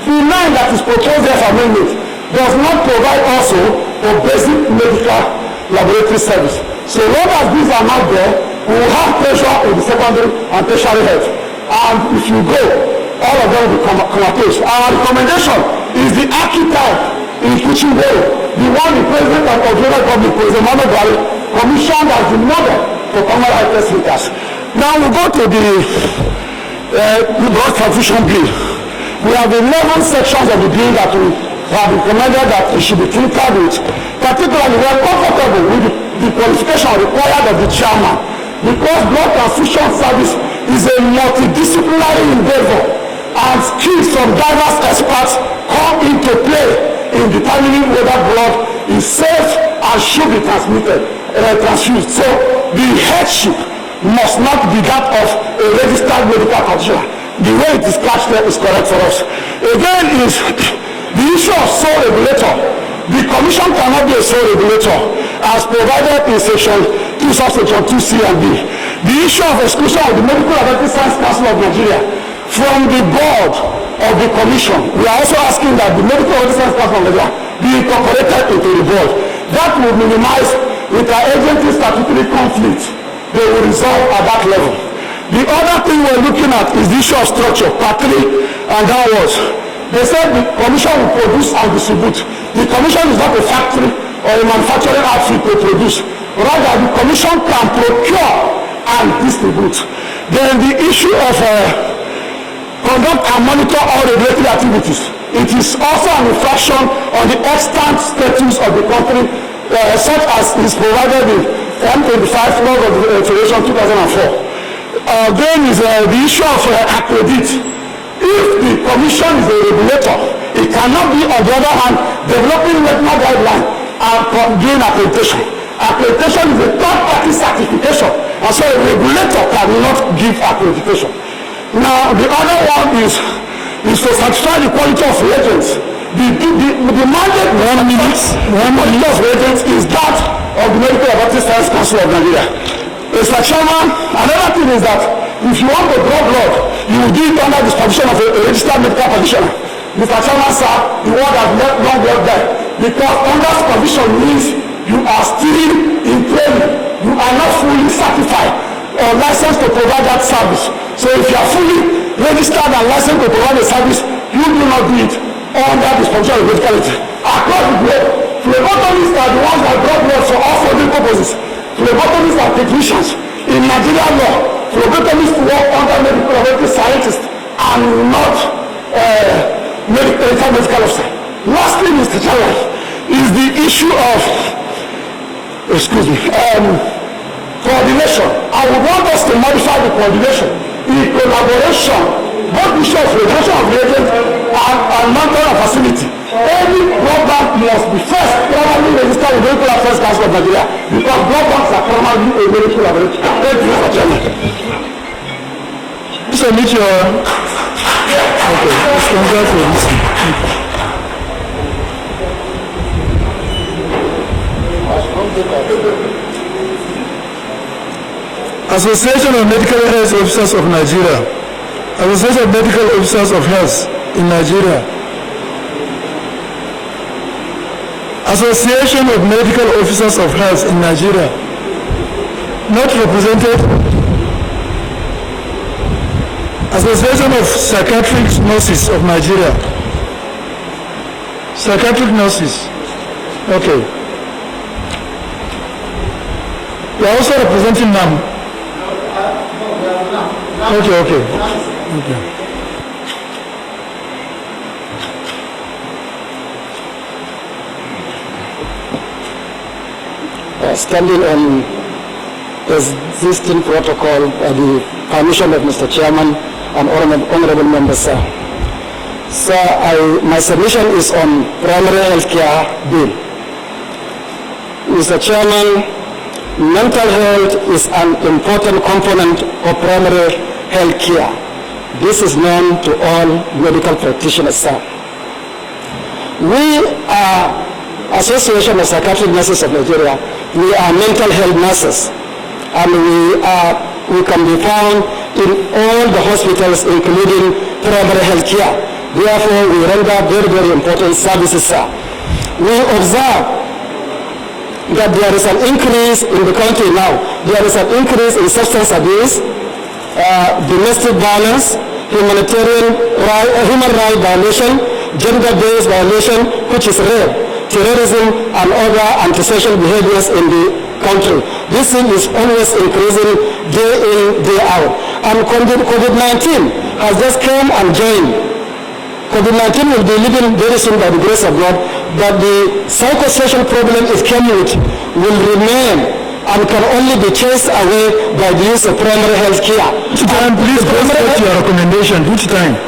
The line that is proposed there for amendment does not provide also for basic medical laboratory service. So long as these are not there, we will have pressure in the secondary and tertiary health. And if you go, all of them will be comatose. Our recommendation is the archetype in Kuchingoro, the one the President of the Republic, President Muhammadu Buhari, commissioned as the model for common health centers. Now we go to the blood transfusion bill. We have 11 sections of the bill that we have recommended that it should be tinkered with. Particularly, we are comfortable with the qualification required of the chairman, because blood transfusion service is a multidisciplinary endeavor, and skills from diverse experts come into play in determining whether blood is safe and should be transfused. So the headship must not be that of a registered medical practitioner. The way it is catched there is correct for us. Again, is the issue of sole regulator. The commission cannot be a sole regulator as provided in section 2, subsection 2C and B. The issue of exclusion of the Medical Laboratory Science Council of Nigeria from the board of the commission, we are also asking that the Medical Laboratory Science Council of Nigeria be incorporated into the board. That will minimize interagency statutory conflict. They will resolve at that level. The other thing we're looking at is the issue of structure, part 3 and downwards. They said the commission will produce and distribute. The commission is not a factory or a manufacturing outfit to produce. Rather, the commission can procure and distribute. Then the issue of conduct and monitor all regulatory activities. It is also an infraction on the extant status of the company, such as is provided in M25 Law of the Federation 2004. Then is the issue of accredit. If the commission is a regulator, it cannot be, on the other hand, developing national guidelines and doing accreditation. Accreditation is a third-party certification, and so a regulator cannot give accreditation. Now, the other one is to certify the quality of reagents. The mandate of reagents is that of the Medical Laboratory Science Council of Nigeria. Mr. Chairman, another thing is that if you want to draw blood, you will do it under the supervision of a registered medical practitioner. Mr. Chairman, sir, the word has left long blood there, because under supervision means you are still in training. You are not fully certified or licensed to provide that service. So if you are fully registered and licensed to provide a service, you do not do it under the supervision of medicality. Across the globe, phlebotomists are the ones that draw blood for all following purposes. Phlebotomists are technicians. In Nigerian law, phlebotomists work under medical scientists and not medical officer. Lastly, Mr. Chairman, is the issue of coordination. I would want us to modify the coordination in collaboration, both the issue of regulation of reagents and manpower facility. Every blood bank must be first formally registered with the Medical Affairs Council of Nigeria, because blood banks are formally a medical laboratory. Thank you, Mr. Chairman. Submit your... Okay, let's congratulate you. Association of Medical Health Officers of Nigeria. Association of Medical Officers of Health in Nigeria. Association of Medical Officers of Health in Nigeria. Not represented. Association of Psychiatric Nurses of Nigeria. Psychiatric Nurses. Okay. You are also representing NAM. Okay. Standing on existing protocol by the permission of Mr. Chairman and honorable members, sir. Sir, my submission is on primary health care bill. Mr. Chairman, mental health is an important component of primary health care. This is known to all medical practitioners, sir. We are Association of Psychiatric Nurses of Nigeria. We are mental health nurses, and we can be found in all the hospitals, including primary health care. Therefore, we render very, very important services, sir. We observe that there is an increase in the country now. There is an increase in substance abuse, domestic violence, human right violation, gender-based violation, which is rape, terrorism, and other antisocial behaviors in the country. This thing is always increasing day in, day out. And COVID-19 has just come and joined. COVID-19 will be leaving very soon by the grace of God, but the psychosocial problem it came with will remain and can only be chased away by the use of primary health care. Which time, please go straight to your recommendation. Which time?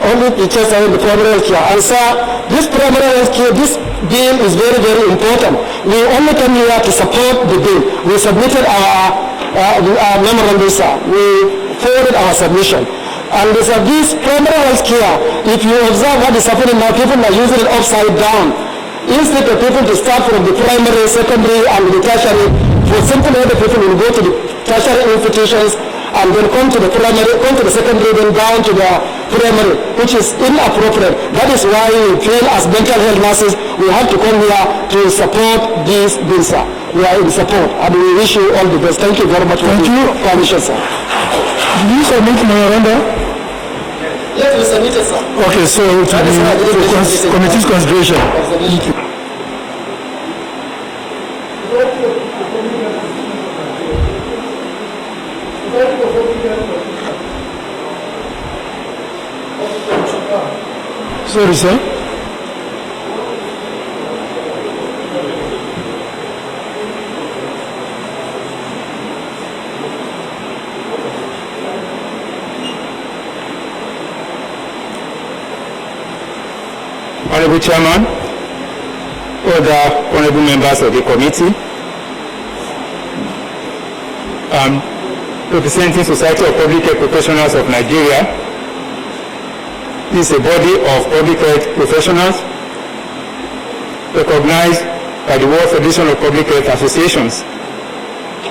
Only be chased away the primary health care. And sir, this primary health care, this bill is very, very important. We only came here to support the bill. We submitted our memorandum, sir. We forwarded our submission. And this primary health care, if you observe what is happening now, people are using it upside down. Instead of people to start from the primary, secondary, and the tertiary, for simple other people will go to the tertiary institutions and then come to the primary, come to the secondary, then down to the primary, which is inappropriate. That is why we feel as mental health nurses, we have to come here to support this bill, sir. We are in support, and we wish you all the best. Thank you very much for the permission, sir. Did you submit memoranda? Yes, we submitted, sir. Okay, so to the committee's consideration. Thank you. Sorry, sir. Honorable Chairman, other honorable members of the committee, representing Society of Public Health Professionals of Nigeria. This is a body of public health professionals recognized by the World Federation of Public Health Associations,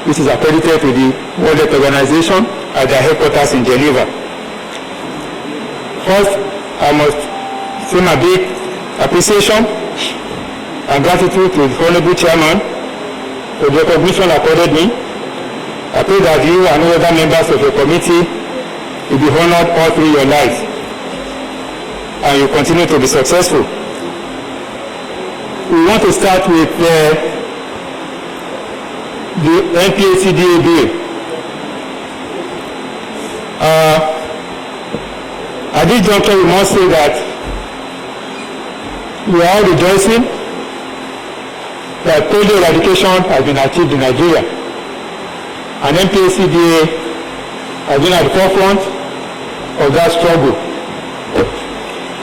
which is accredited to the World Health Organization at their headquarters in Geneva. First, I must say my big appreciation and gratitude to the Honorable Chairman for the recognition accorded me. I pray that you and other members of the committee will be honored all through your life and you continue to be successful. We want to start with the NPHCDA bill. At this juncture, we must say that we are all rejoicing that polio eradication has been achieved in Nigeria. And NPHCDA has been at the forefront of that struggle.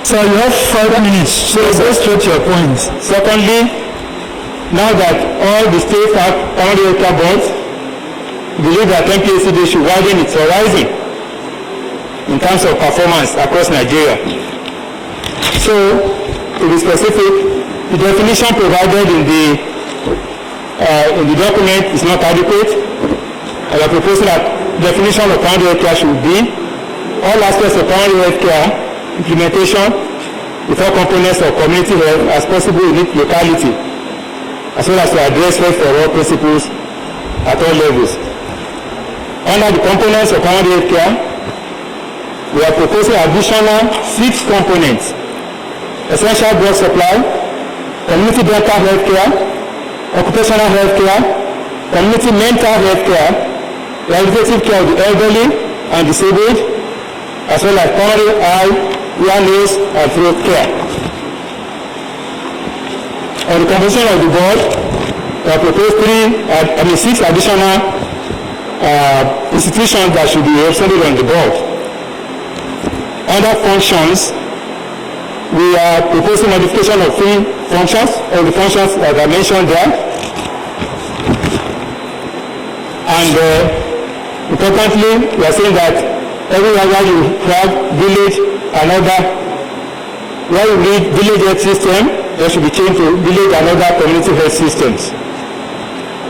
Sir, you have 5 minutes, so go straight to your point. Secondly, now that all the states have primary health care boards, we believe that NPHCDA should widen its horizon in terms of performance across Nigeria. So, to be specific, the definition provided in the document is not adequate. We are proposing that definition of primary health care should be all aspects of primary health care implementation with all components of community health as possible in each locality, as well as to address health for all principles at all levels. Under the components of primary health care, we are proposing additional 6 components: essential drug supply, community dental health care, occupational health care, community mental health care, rehabilitative care of the elderly and disabled, as well as primary eye, ear, nose, and throat care. On the composition of the board, we have proposed 6 additional institutions that should be represented on the board. Under functions, we are proposing modification of 3 functions, or the functions that I mentioned there. And importantly, we are saying that everywhere where you have village and other, where you read village health system, there should be changed to village and other community health systems.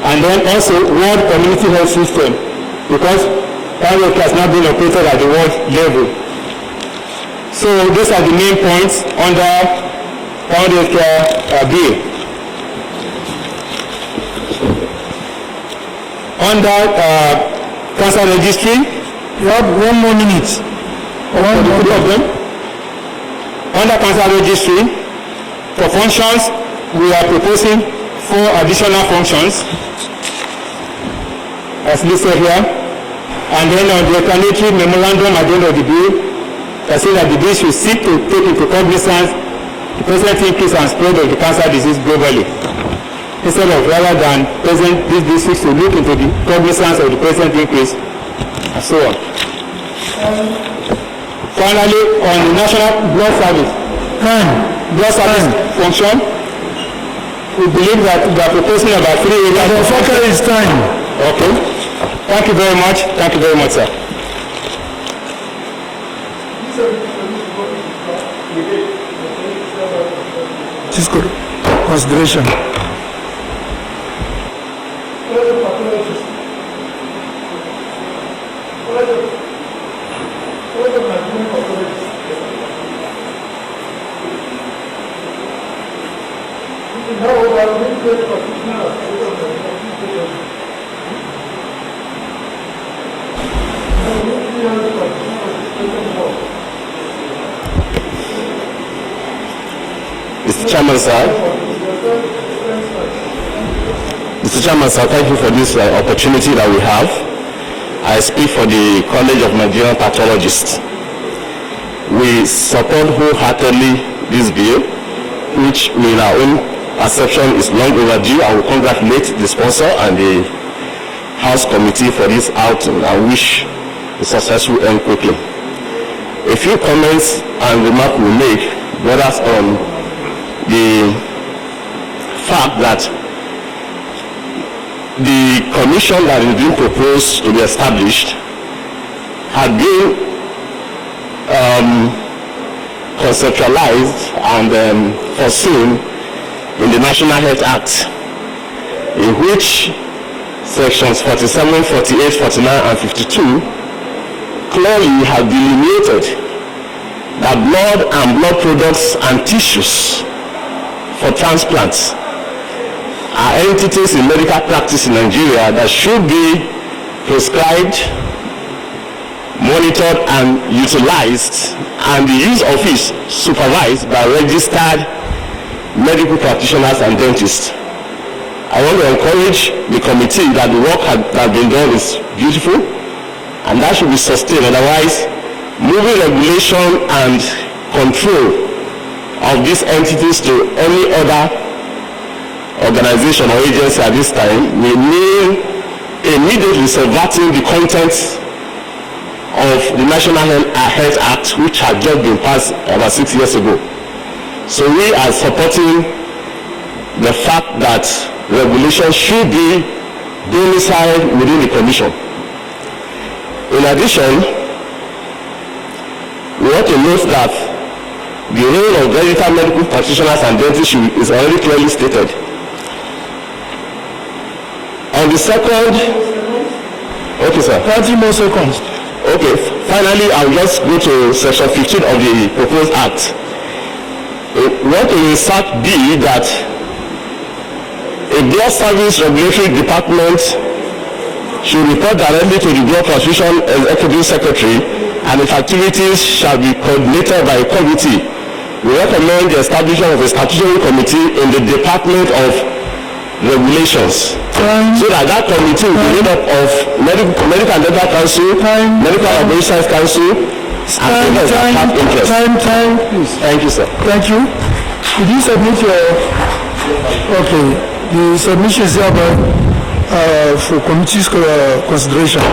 And then also world community health system, because primary health has not been operated at the world level. So those are the main points under primary health care bill. Under cancer registry, You have 1 more minute. for the three of them. Under cancer registry, for functions, we are proposing 4 additional functions as listed here. And then on the explanatory memorandum at the end of the bill, I say that the bill should seek to take into cognizance the present increase and spread of the cancer disease globally, instead of rather than present this bill seeks to look into the cognizance of the present increase and so on. Finally, on the national blood service, blood service function, we believe that we are proposing about 3 areas. The focus is time. Okay. Thank you very much. Thank you very much, sir. This good. Consideration. Mr. Chairman, sir. Mr. Chairman, sir, thank you for this opportunity that we have. I speak for the College of Nigerian Pathologists. We support wholeheartedly this bill, which in our own perception is long overdue. I will congratulate the sponsor and the House Committee for this outing and wish a successful end quickly. A few comments and remarks we make, brothers, on the fact that the commission that is being proposed to be established had been conceptualized and foreseen in the National Health Act, in which sections 47, 48, 49 and 52 clearly have delineated that blood and blood products and tissues for transplants are entities in medical practice in Nigeria that should be prescribed, monitored and utilized, and the use of it supervised by registered medical practitioners and dentists. I want to encourage the committee that the work that been done is beautiful and that should be sustained. Otherwise, moving regulation and control of these entities to any other organization or agency at this time may mean immediately subverting the contents of the National Health Act, which had just been passed about 6 years ago. So we are supporting the fact that regulation should be domiciled within the Commission. In addition, we want to note that the role of registered medical practitioners and dentists is already clearly stated. On the second, okay sir. 30 more seconds. Okay, finally I'll just go to section 15 of the proposed act. We want to insert B that a blood service regulatory department should report directly to the blood transfusion executive secretary and its activities shall be coordinated by a committee. We recommend the establishment of a statutory committee in the Department of Regulations, so that committee will be made up of Medical and Dental Council, Medical Operations Council, and others that have interest. Please. Thank you, sir. Thank you. Did you submit your... Okay. The submission is hereby for committee's consideration.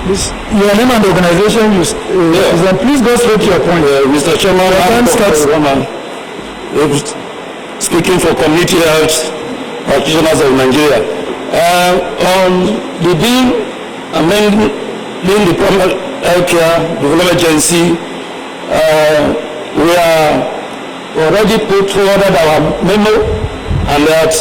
Please, your name and organization, please go straight to your point. Mr. Chairman, speaking for Community Health Practitioners of Nigeria. On the bill amending the Primary Health Care Development Agency, we are already put forward our memo, and that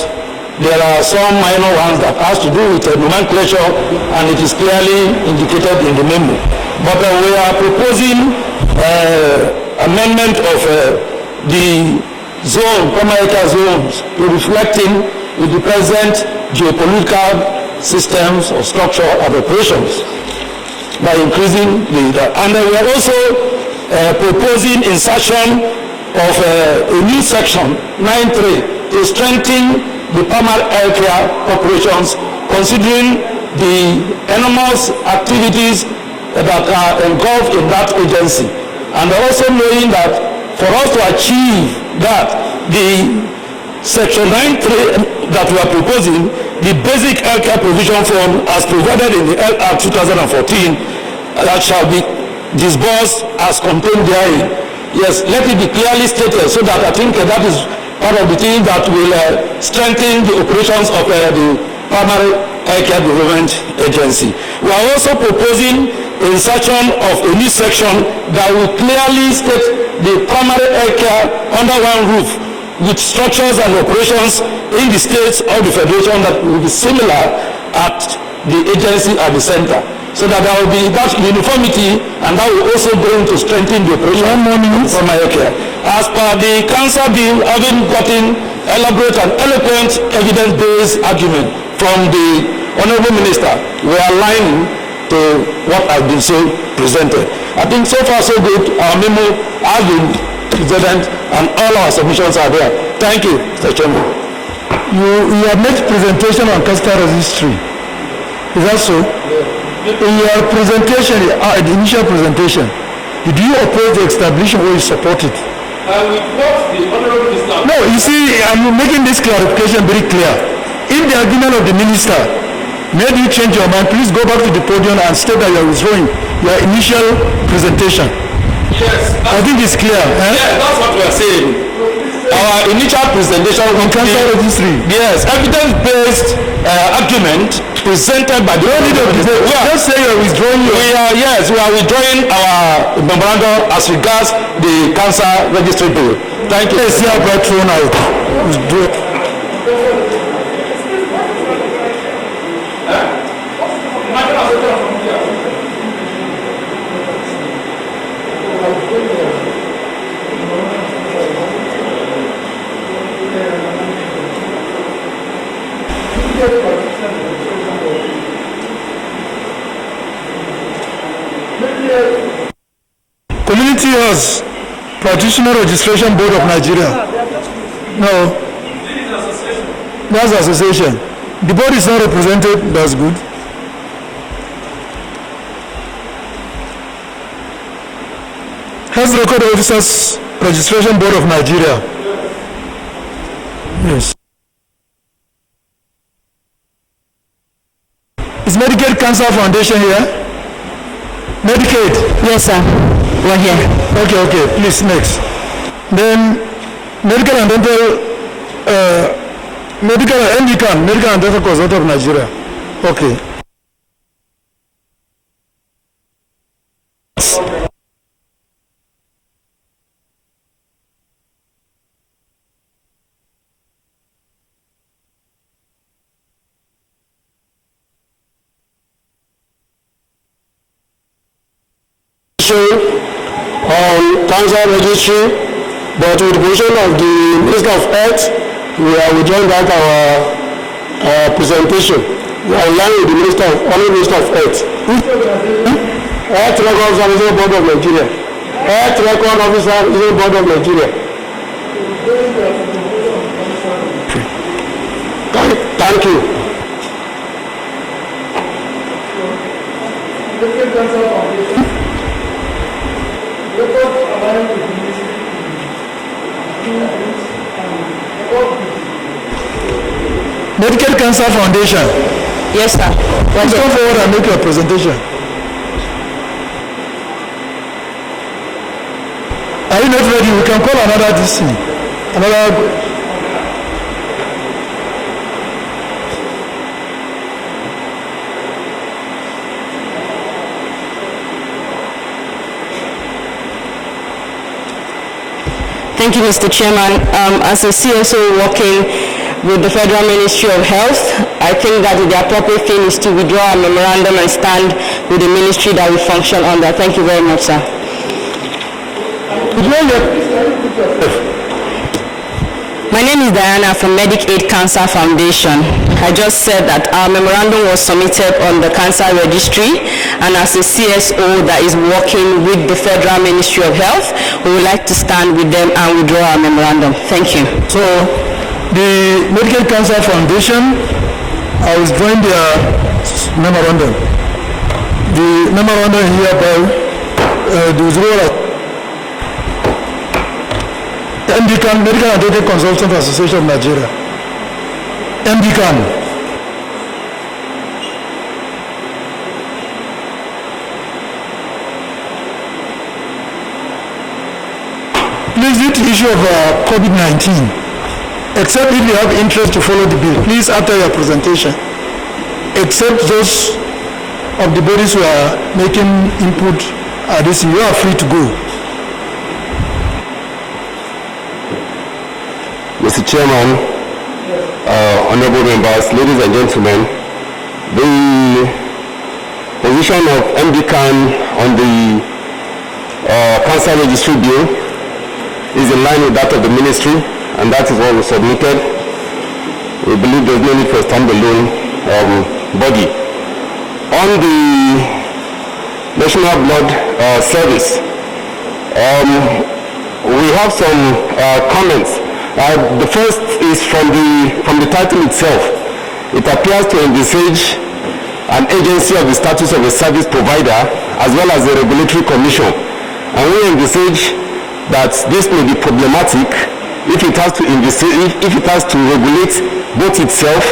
There are some minor ones that has to do with nomenclature, and it is clearly indicated in the memo. But we are proposing amendment of the zone, Pamaika zones, to reflecting with the present geopolitical systems or structure of operations by increasing and we are also proposing insertion of a new section 9.3 to strengthen the primary healthcare operations, considering the enormous activities that are engulfed in that agency, and also knowing that for us to achieve that, the section 9.3 that we are proposing, the basic healthcare provision fund as provided in the LR 2014, that shall be disbursed as contained therein. Yes, let it be clearly stated, so that I think that is part of the thing that will strengthen the operations of the primary healthcare development agency. We are also proposing insertion of a new section that will clearly state the primary healthcare under one roof, with structures and operations in the states or the federation that will be similar at the agency at the center, so that there will be that uniformity, and that will also bring to strengthen the operation from healthcare. As per the cancer bill, having gotten elaborate and eloquent evidence-based argument from the Honorable Minister, we are aligning to what has been so presented. I think so far so good. Our memo has been presented and all our submissions are there. Thank you, Mr. Chairman. You have made presentation on castor registry. Is that so? In your presentation, the initial presentation, did you oppose the establishment or you support it? No, you see, I'm making this clarification very clear. If the argument of the minister made you change your mind, please go back to the podium and state that you are withdrawing your initial presentation. Yes. I think it's clear. Yeah, that's what we are saying. Our initial presentation On cancer registry. Yes, evidence-based argument presented by the Just say you're withdrawing your... We are withdrawing our memorandum as regards the cancer registry bill. Thank you. Yes, you are thrown out. Community Health Practitioner Registration Board of Nigeria. No. That's association. The board is not represented. That's good. Health Record Officers Registration Board of Nigeria. Yes. Is Medicaid Cancer Foundation here? Medicaid? Yes, sir. We're here. Okay. Please, next. Then, Medical and Dental, Medical and Dental Consultant of Nigeria. Okay. On cancer registry, but with the position of the Minister of Health, we are withdrawing back our presentation. We are in line with the Minister of Health. Health Record Officer Board of Nigeria. Health Record Officer Board of Nigeria. Thank you. Medical Cancer Foundation. Yes, sir. Please come forward and make your presentation. Are you not ready? We can call another DC. Thank you, Mr. Chairman. As a CSO working with the Federal Ministry of Health. I think that the appropriate thing is to withdraw a memorandum and stand with the ministry that we function under. Thank you very much, sir. My name is Diana from Medicaid Cancer Foundation. I just said that our memorandum was submitted on the cancer registry, and as a CSO that is working with the Federal Ministry of Health, we would like to stand with them and withdraw our memorandum. Thank you. So, the Medicaid Cancer Foundation are withdrawing their memorandum. The memorandum hereby the withdrawal MDCAN, Medical and Data Consultants Association of Nigeria. MDCAN. Please, due to the issue of COVID-19, except if you have interest to follow the bill, please after your presentation, except those of the bodies who are making input, you are free to go. Mr. Chairman, honorable members, ladies and gentlemen, the position of MDCAN on the cancer registry bill is in line with that of the ministry, and that is what was submitted. We believe there is no need for a standalone body. On the National Blood Service, we have some comments. The first is from the title itself. It appears to envisage an agency of the status of a service provider as well as a regulatory commission. And we envisage that this may be problematic if it has to regulate both itself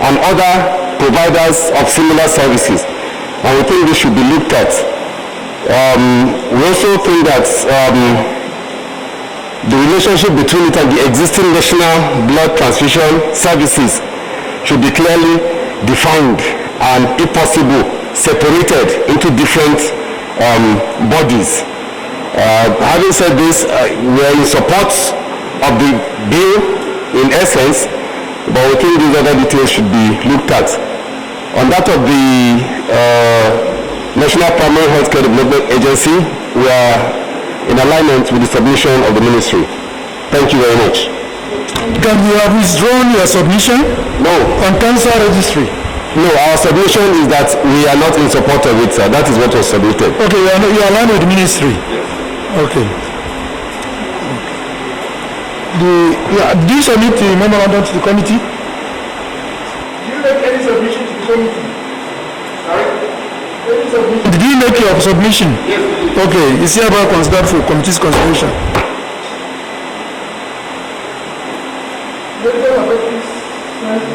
and other providers of similar services. And we think this should be looked at. We also think that the relationship between it and the existing national blood transfusion services should be clearly defined and, if possible, separated into different bodies. Having said this, we are in support of the bill in essence, but we think these other details should be looked at. On that of the National Primary Healthcare Development Agency, we are in alignment with the submission of the ministry. Thank you very much. Can you have withdrawn your submission? No. On cancer registry? No, our submission is that we are not in support of it, sir. That is what was submitted. Okay, you are aligned with the ministry? Okay. Do you submit the memorandum to the committee? Did you make any submission to the committee? Sorry? Did you make your submission? Yes. Okay, it's hereby considered for committee's consideration. Medical Affairs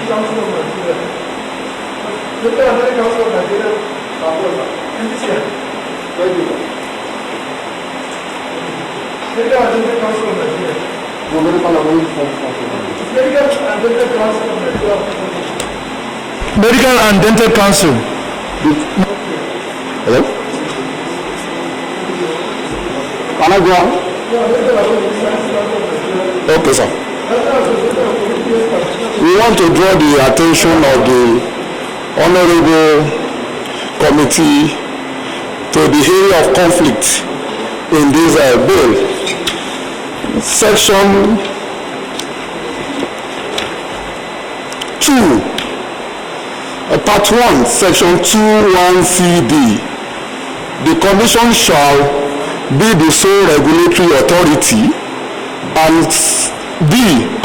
Council of Nigeria. Medical Affairs Council of Nigeria. Very good. Medical Affairs Council of Nigeria. Medical and Dental Council of Nigeria. Medical and Dental Council. Hello? Can I go on? Okay, sir. We want to draw the attention of the Honorable Committee to the area of conflict in this bill. Section 2, Part 1, Section 2(1)(c)(d). The Commission shall be the sole regulatory authority and B,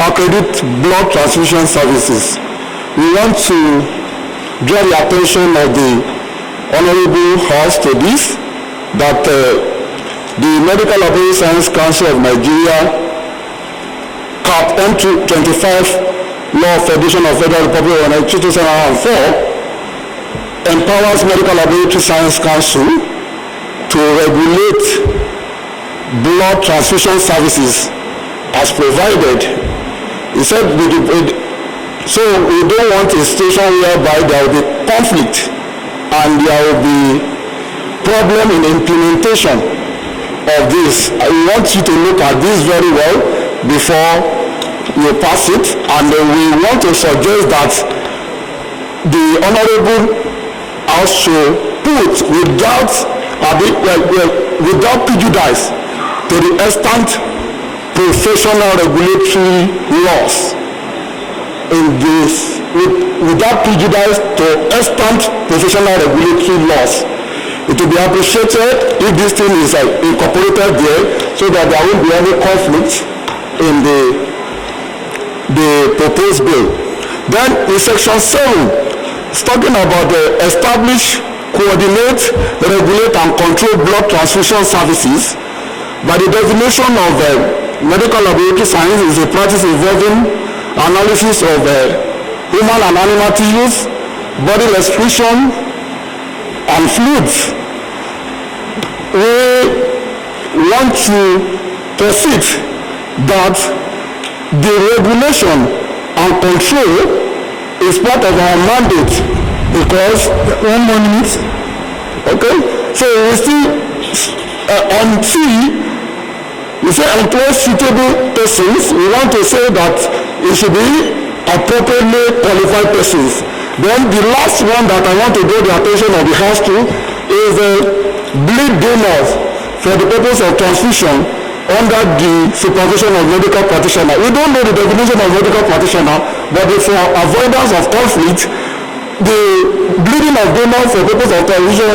accredit blood transfusion services. We want to draw the attention of the Honorable House to this, that the Medical Laboratory Science Council of Nigeria, Cap M25 Law of Federation of Federal Republic of Nigeria 2004, empowers Medical Laboratory Science Council to regulate blood transfusion services as provided. He said, so we don't want a situation whereby there will be conflict and there will be problem in the implementation of this. I want you to look at this very well before you pass it, and we want to suggest that the Honorable House should put without prejudice to the extant professional regulatory laws in this, without prejudice to extant professional regulatory laws. It will be appreciated if this thing is incorporated there, so that there won't be any conflict in the proposed bill. Then in section 7, it's talking about the establish, coordinate, regulate and control blood transfusion services. By the definition of medical laboratory science is a practice involving analysis of human and animal tissues, body excretion and fluids. We want to proceed that the regulation and control is part of our mandate, because 1 more minute. Okay, so we still on C, we say employ suitable persons. We want to say that it should be appropriately qualified persons. Then the last one that I want to draw the attention of the House to is bleed donors for the purpose of transfusion under the supervision of medical practitioner. We don't know the definition of medical practitioner, but for avoidance of conflict, the bleeding of donors for purpose of transfusion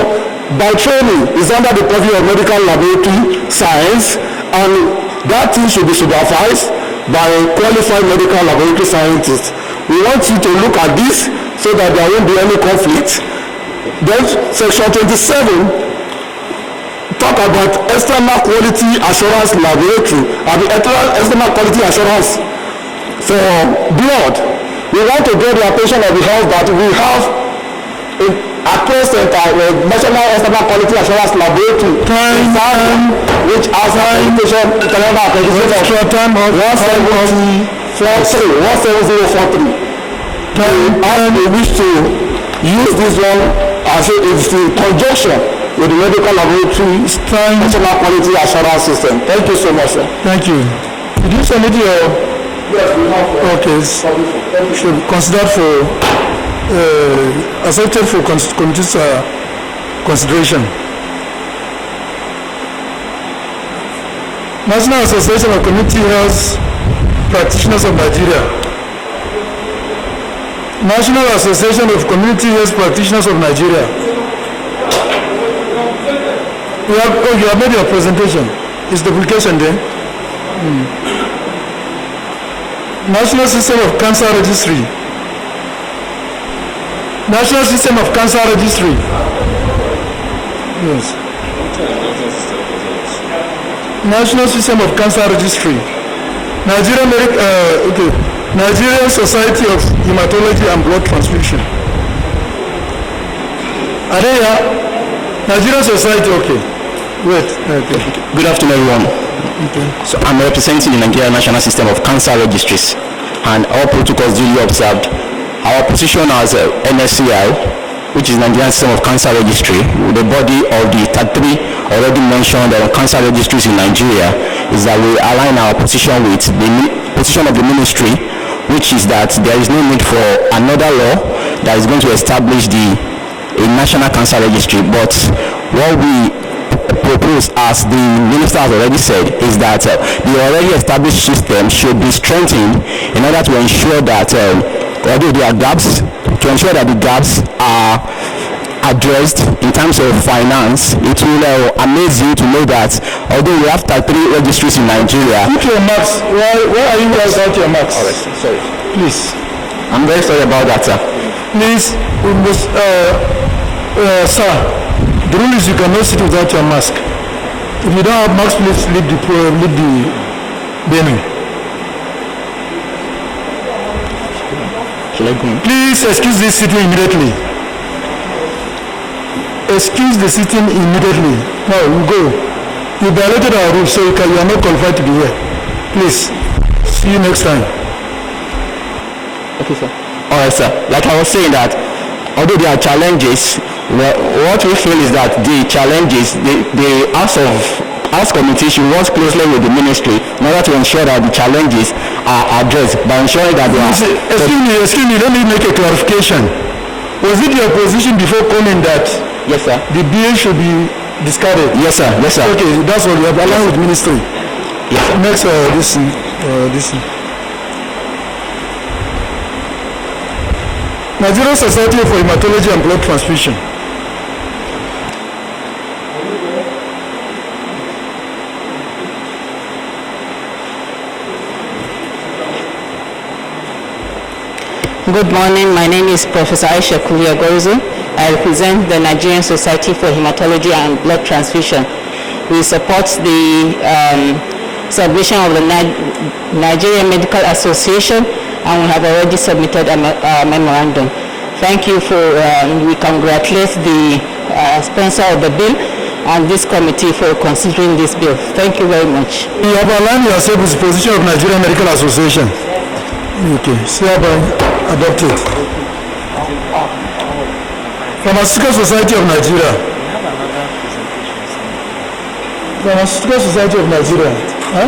by training is under the purview of medical laboratory science, and that thing should be supervised by qualified medical laboratory scientists. We want you to look at this so that there won't be any conflict. Then section 27 talk about external quality assurance laboratory and the external quality assurance for blood. We want to draw the attention of the House that we have at present national external quality assurance laboratory which has an international accreditation of 17043. And we wish to use this one as it's in conjunction with the medical laboratory national quality assurance system. Thank you so much, sir. Thank you. Did you submit your? Yes, we have. Okay. Should consider for accepted for committee's consideration. National Association of Community Health Practitioners of Nigeria. National Association of Community Health Practitioners of Nigeria. You have made your presentation. Is duplication there? National System of Cancer Registry. National System of Cancer Registry. Yes. National System of Cancer Registry. Nigerian Society of Hematology and Blood Transfusion. Are they here? Nigerian Society, okay. Wait. Okay. Good afternoon, everyone. Okay. So I'm representing the Nigerian National System of Cancer Registries, and all protocols duly observed. Our position as NSCI, which is Nigerian System of Cancer Registry, the body of the 33 already mentioned cancer registries in Nigeria, is that we align our position with the position of the ministry, which is that there is no need for another law that is going to establish a national cancer registry. But what we propose, as the minister has already said, is that the already established system should be strengthened in order to ensure that although there are gaps, to ensure that the gaps are addressed in terms of finance. It will amaze you to know that although we have 33 registries in Nigeria. Put your marks. Why are you guys out your marks? All right, sorry. Please. I'm very sorry about that, sir. Please, we must, sir, the rule is you cannot sit without your mask. If you don't have mask, please leave the venue. Please excuse this sitting immediately. Excuse the sitting immediately. Now we go. You violated our rules, so you are not qualified to be here. Please. See you next time. Okay, sir. All right, sir. Like I was saying that, although there are challenges, what we feel is that the challenges, the House of House Committee should work closely with the Ministry in order to ensure that the challenges are addressed by ensuring that they are... Excuse me, let me make a clarification. Was it your position before coming that Yes, sir. the bill should be discarded? Yes, sir. Yes, sir. Okay, that's all. You have aligned with Ministry. Yes, sir. Next, this. Nigerian Society for Hematology and Blood Transfusion. Good morning. My name is Professor Aisha Kulia Gozo. I represent the Nigerian Society for Hematology and Blood Transfusion. We support the submission of the Nigerian Medical Association, and we have already submitted a memorandum. Thank you for, we congratulate the sponsor of the bill and this committee for considering this bill. Thank you very much. You have aligned yourself with the position of Nigerian Medical Association. Okay, so adopted. Pharmaceutical Society of Nigeria. Pharmaceutical Society of Nigeria. Huh?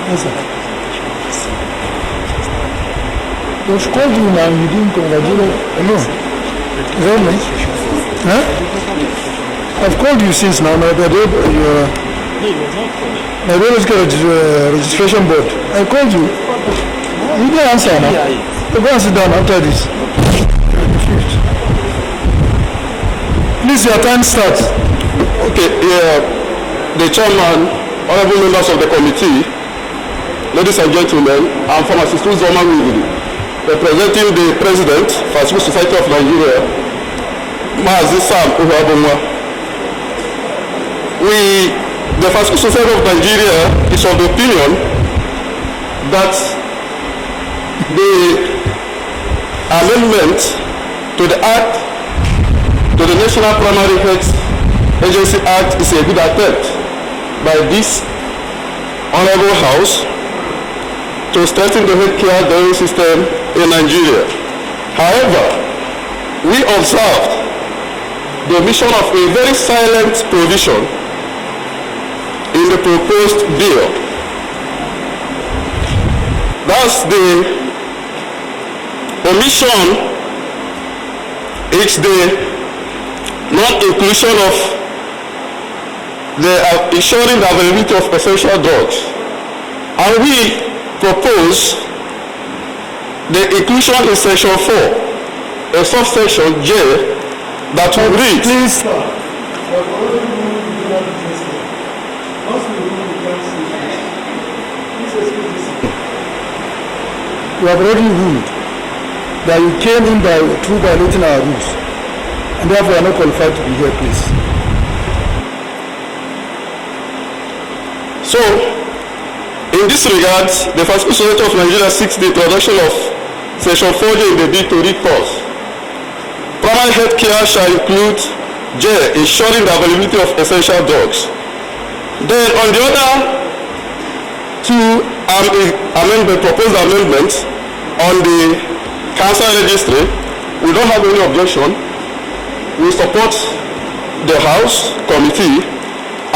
Yes, sir. They've called you now, you didn't come. Nigeria. No. Really? Huh? I've called you since now. Biological registration board. I called you. You didn't answer now. So go and sit down after this. Please, your time starts. Okay, the chairman, honorable members of the committee, ladies and gentlemen, I'm Pharmacist Uzoma Wili, representing the President, Pharmaceutical Society of Nigeria, Maazi Sam Uwabunwa. The Pharmaceutical Society of Nigeria is of the opinion that the amendment to the Act, to the National Primary Health Agency Act, is a good attempt by this Honorable House to strengthen the healthcare delivery system in Nigeria. However, we observed the omission of a very silent provision in the proposed bill. That's the omission. It's the non-inclusion of the ensuring the availability of essential drugs. And we propose the inclusion in section 4, a subsection J, that will read. Please. You have already ruled that you came in through violating our rules, and therefore you are not qualified to be here, please. So, in this regard, the Pharmaceutical Society of Nigeria seeks the introduction of section 4J in the bill to read thus. Primary health care shall include J, ensuring the availability of essential drugs. Then on the other two proposed amendments on the cancer registry, we don't have any objection. We support the House Committee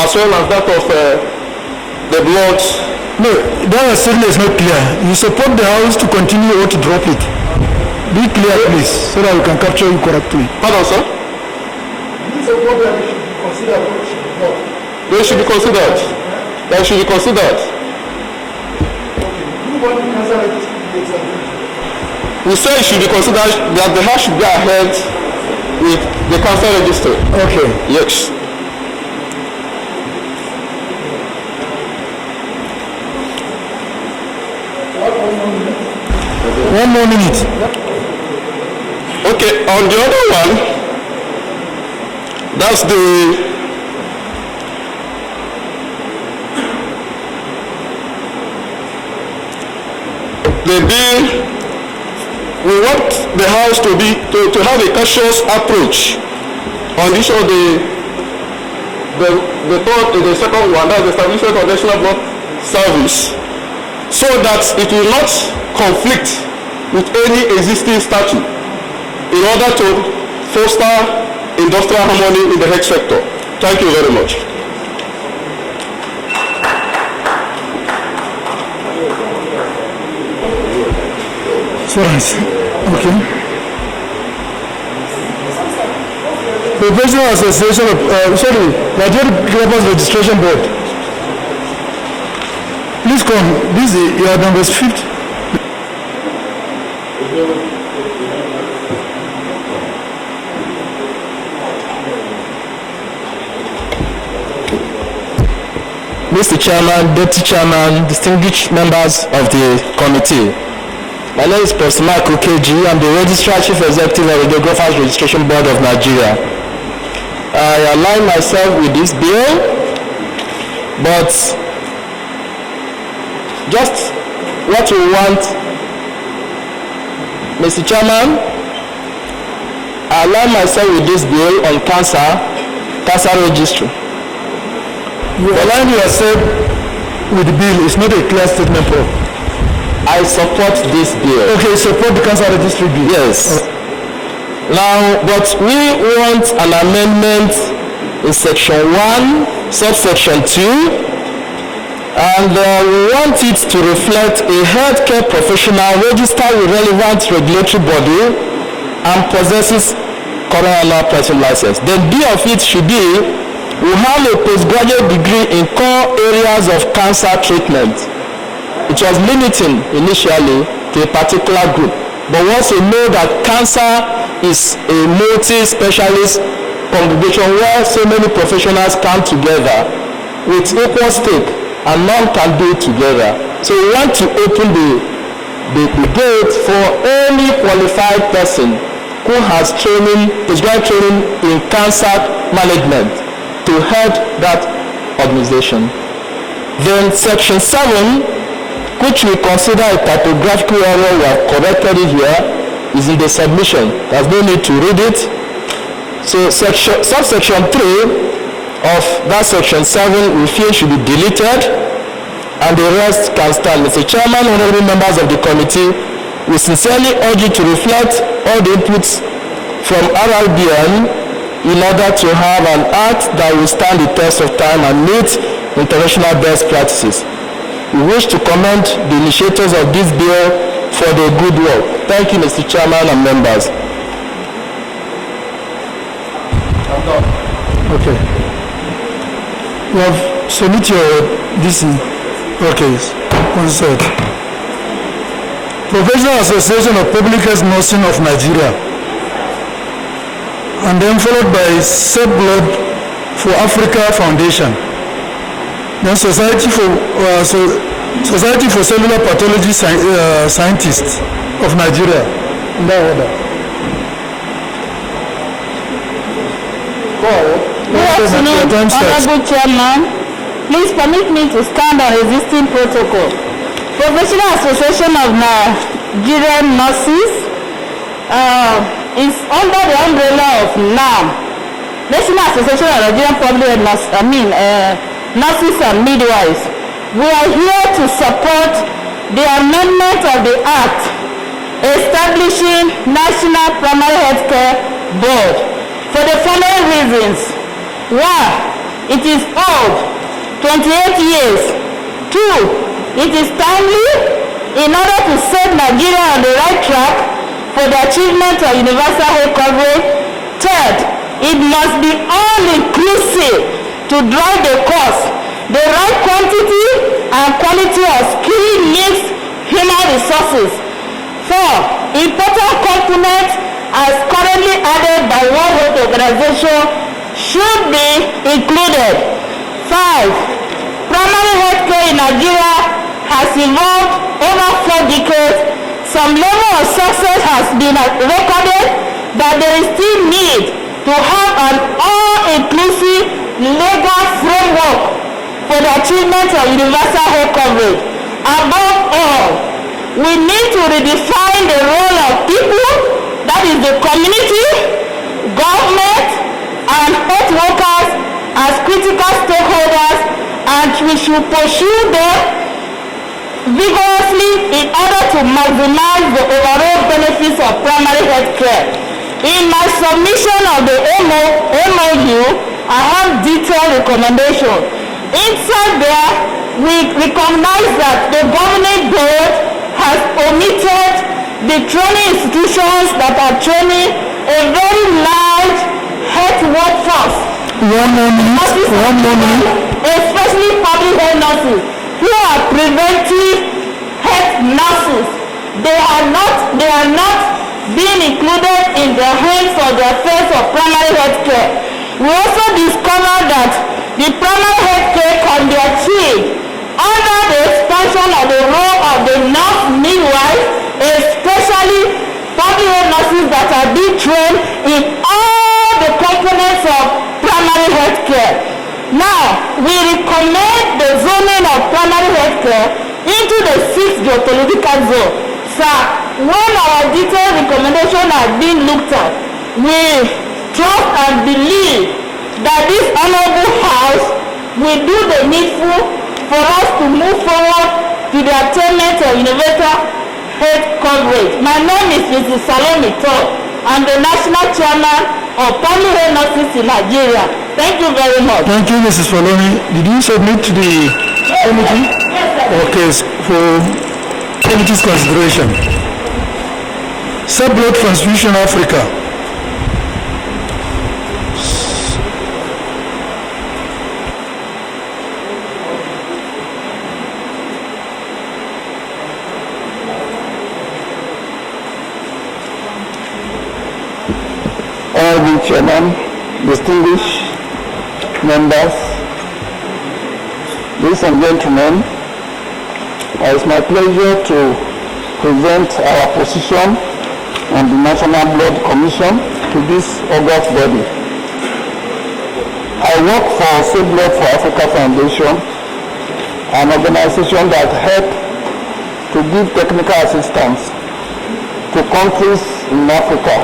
as well as that of the blood. No, that statement is not clear. You support the House to continue or to drop it. Be clear, please, so that we can capture you correctly. Pardon, sir? You support that it should be considered or it should be dropped? They should be considered. They should be considered. We say it should be considered that the House should go ahead with the cancer register. Okay. Yes. One more minute. Okay, on the other one, that's the bill. We want the House to have a cautious approach on the issue of the second one, that's the establishment of National Blood Service, so that it will not conflict with any existing statute in order to foster industrial harmony in the health sector. Thank you very much. Insurance. Okay. Professional Association of, Nigeria Graphers Registration Board. Please come. This is your number 50. Mr. Chairman, Deputy Chairman, distinguished members of the committee. My name is Professor Michael KG. I'm the Registrar Chief Executive of the Radiographers Registration Board of Nigeria. I align myself with this bill, but just what we want, Mr. Chairman, I align myself with this bill on cancer registry. You align yourself with the bill. It's not a clear statement, Prof. I support this bill. Okay, support the cancer registry bill. Yes. Now, but we want an amendment in section 1, subsection 2, and we want it to reflect a healthcare professional registered with relevant regulatory body and possesses coroner person license. The B of it should be, we have a postgraduate degree in core areas of cancer treatment. It was limiting initially to a particular group, but once you know that cancer is a multi-specialist congregation where so many professionals come together with equal stake and none can do it together. So we want to open the gate for any qualified person who has postgraduate training in cancer management to head that organization. Then section 7, which we consider a typographical error, we have corrected it here, is in the submission. There's no need to read it. So subsection 3 of that section 7 we feel should be deleted and the rest can stand. Mr. Chairman, honorable members of the committee, we sincerely urge you to reflect all the inputs from RIBN in order to have an act that will stand the test of time and meet international best practices. We wish to commend the initiators of this bill for their good work. Thank you, Mr. Chairman and members. Okay. You have submit your this. Okay. One sec. Professional Association of Public Health Nursing of Nigeria. And then followed by Save Blood for Africa Foundation. Then Society for Cellular Pathology Scientists of Nigeria. In that order. Good afternoon, Honorable Chairman. Please permit me to stand on existing protocol. Professional Association of Nigerian Nurses is under the umbrella of NAM, National Association of Nigerian Public Nurses and Midwives. We are here to support the amendment of the Act establishing National Primary Healthcare Board for the following reasons. 1. It is old, 28 years. 2. It is timely in order to set Nigeria on the right track for the achievement of universal health coverage. 3rd, it must be all-inclusive to drive the cost, the right quantity and quality of skilled mixed human resources. 4, important components as currently added by World Health Organization should be included. 5, primary healthcare in Nigeria has evolved over 4 decades. Some level of success has been recorded, but there is still need to have an all-inclusive legal framework for the achievement of universal health coverage. Above all, we need to redefine the role of people, that is the community, government, and health workers as critical stakeholders, and we should pursue them vigorously in order to maximize the overall benefits of primary health care. In my submission of the MOU, I have detailed recommendations. Inside there, we recognize that the governing board has omitted the training institutions that are training a very large health workforce. One moment. Especially public health nurses who are preventive health nurses. They are not being included in the health or the affairs of primary health care. We also discovered that the primary health care can be achieved under the expansion of the role of the nurse midwife, especially public health nurses that are being trained in all the components of primary health care. Now, we recommend the zoning of primary health care into the 6th geopolitical zone. Sir, when our detailed recommendations are being looked at, we trust and believe that this honorable house will do the needful for us to move forward to the attainment of universal health coverage. My name is Mrs. Salome Todd. I'm the national chairman of Public Health Nurses in Nigeria. Thank you very much. Thank you, Mrs. Salome. Did you submit to the committee? Yes, sir. Okay, for committee's consideration. Blood Transfusion Africa. Honorable Chairman, distinguished members, ladies and gentlemen, it's my pleasure to present our position on the National Blood Commission to this august body. I work for Save Blood for Africa Foundation, an organization that helps to give technical assistance to countries in Africa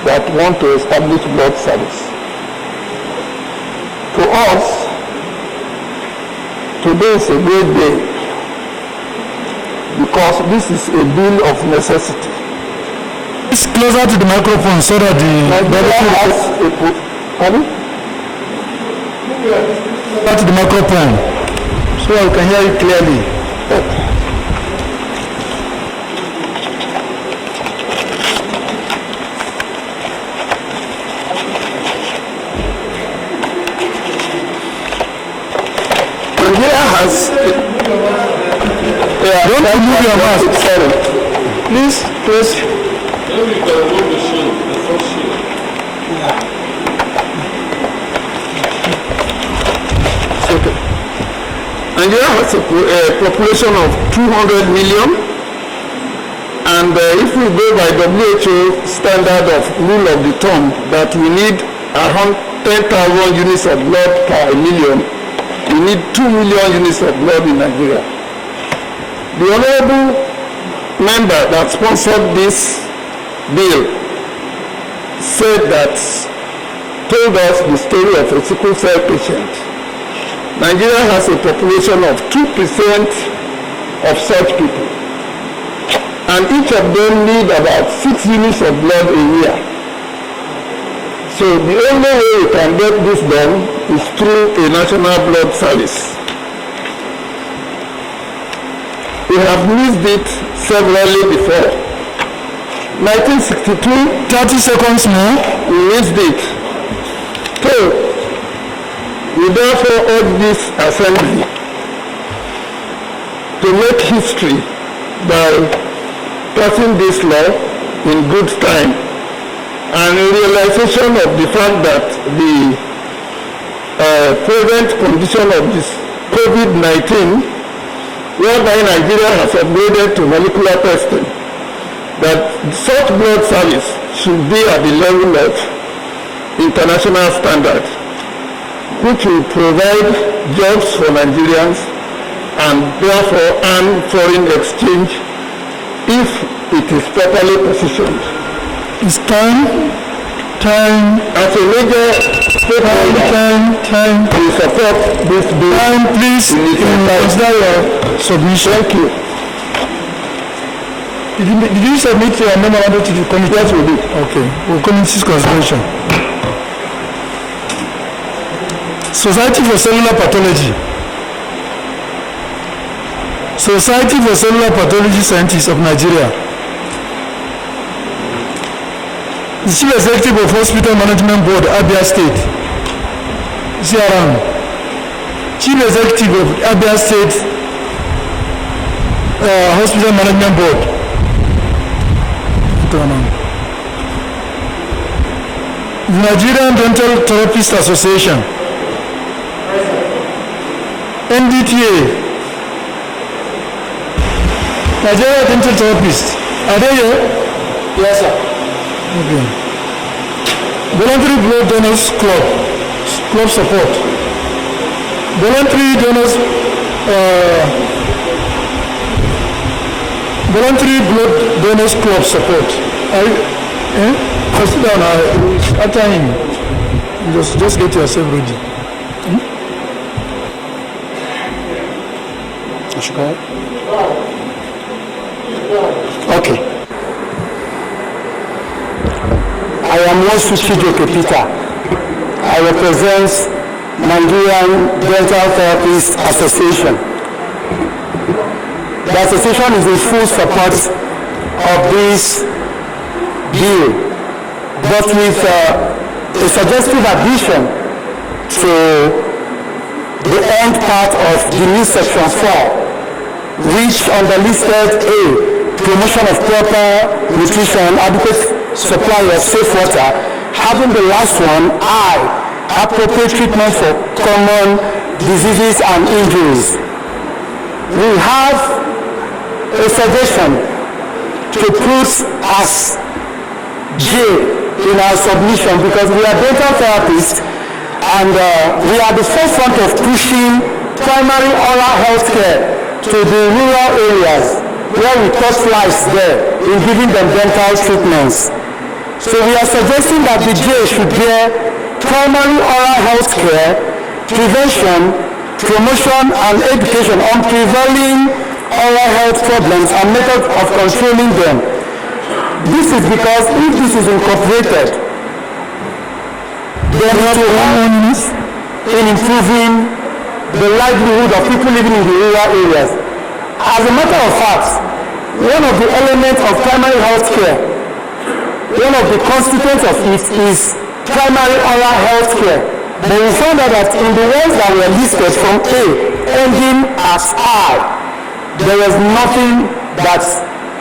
that want to establish blood service. To us, today is a great day because this is a bill of necessity. It's closer to the microphone so that the Nigeria has a pardon? Closer to the microphone so I can hear you clearly. Nigeria has Don't remove your mask. sorry. Please. Okay. Nigeria has a population of 200 million, and if we go by WHO standard of rule of the thumb that we need around 10,000 units of blood per million, we need 2 million units of blood in Nigeria. The honorable member that sponsored this bill told us the story of a sickle cell patient. Nigeria has a population of 2% of such people, and each of them need about 6 units of blood a year. So the only way we can get this done is through a national blood service. We have missed it severally before. 1962, 30 seconds more. we missed it. So, we therefore urge this assembly to make history by passing this law in good time, and in realization of the fact that the present condition of this COVID-19, whereby Nigeria has upgraded to molecular testing, that such blood service should be at the level of international standard, which will provide jobs for Nigerians and therefore earn foreign exchange if it is properly positioned. It's time. As a major stakeholder, Time. we support this bill. Time, please. Consider your submission. Thank you. Did you submit your memorandum to the committee? Yes, we did. Okay. We'll committee's consideration. Society for Cellular Pathology. Society for Cellular Pathology Scientists of Nigeria. the Chief Executive of Hospital Management Board, Abia State. Is he around? Chief Executive of Abia State Hospital Management Board. The Nigerian Dental Therapist Association. NDTA. Nigeria Dental Therapists. Are they here? Yes, sir. Okay. Voluntary Blood Donors Club support. Voluntary Blood Donors Club support. Sit down. After him, just get yourself ready. Okay. I am Mosu Chijoke Peter. I represent Nigerian Dental Therapists Association. The association is in full support of this bill, but with a suggestive addition to the end part of the new section 4, which under listed A, promotion of proper nutrition, adequate supply of safe water, having the last one, I, appropriate treatment for common diseases and injuries. We have a suggestion to put as J in our submission because we are dental therapists and we are the forefront of pushing primary oral health care to the rural areas where we touch lives there in giving them dental treatments. So we are suggesting that the J should bear primary oral health care, prevention, promotion and education on prevailing oral health problems and methods of controlling them. This is because if this is incorporated, then it will help in improving the livelihood of people living in the rural areas. As a matter of fact, one of the elements of primary health care, one of the constituents of it is primary oral health care. But we found out that in the ones that were listed from A ending as I, there was nothing that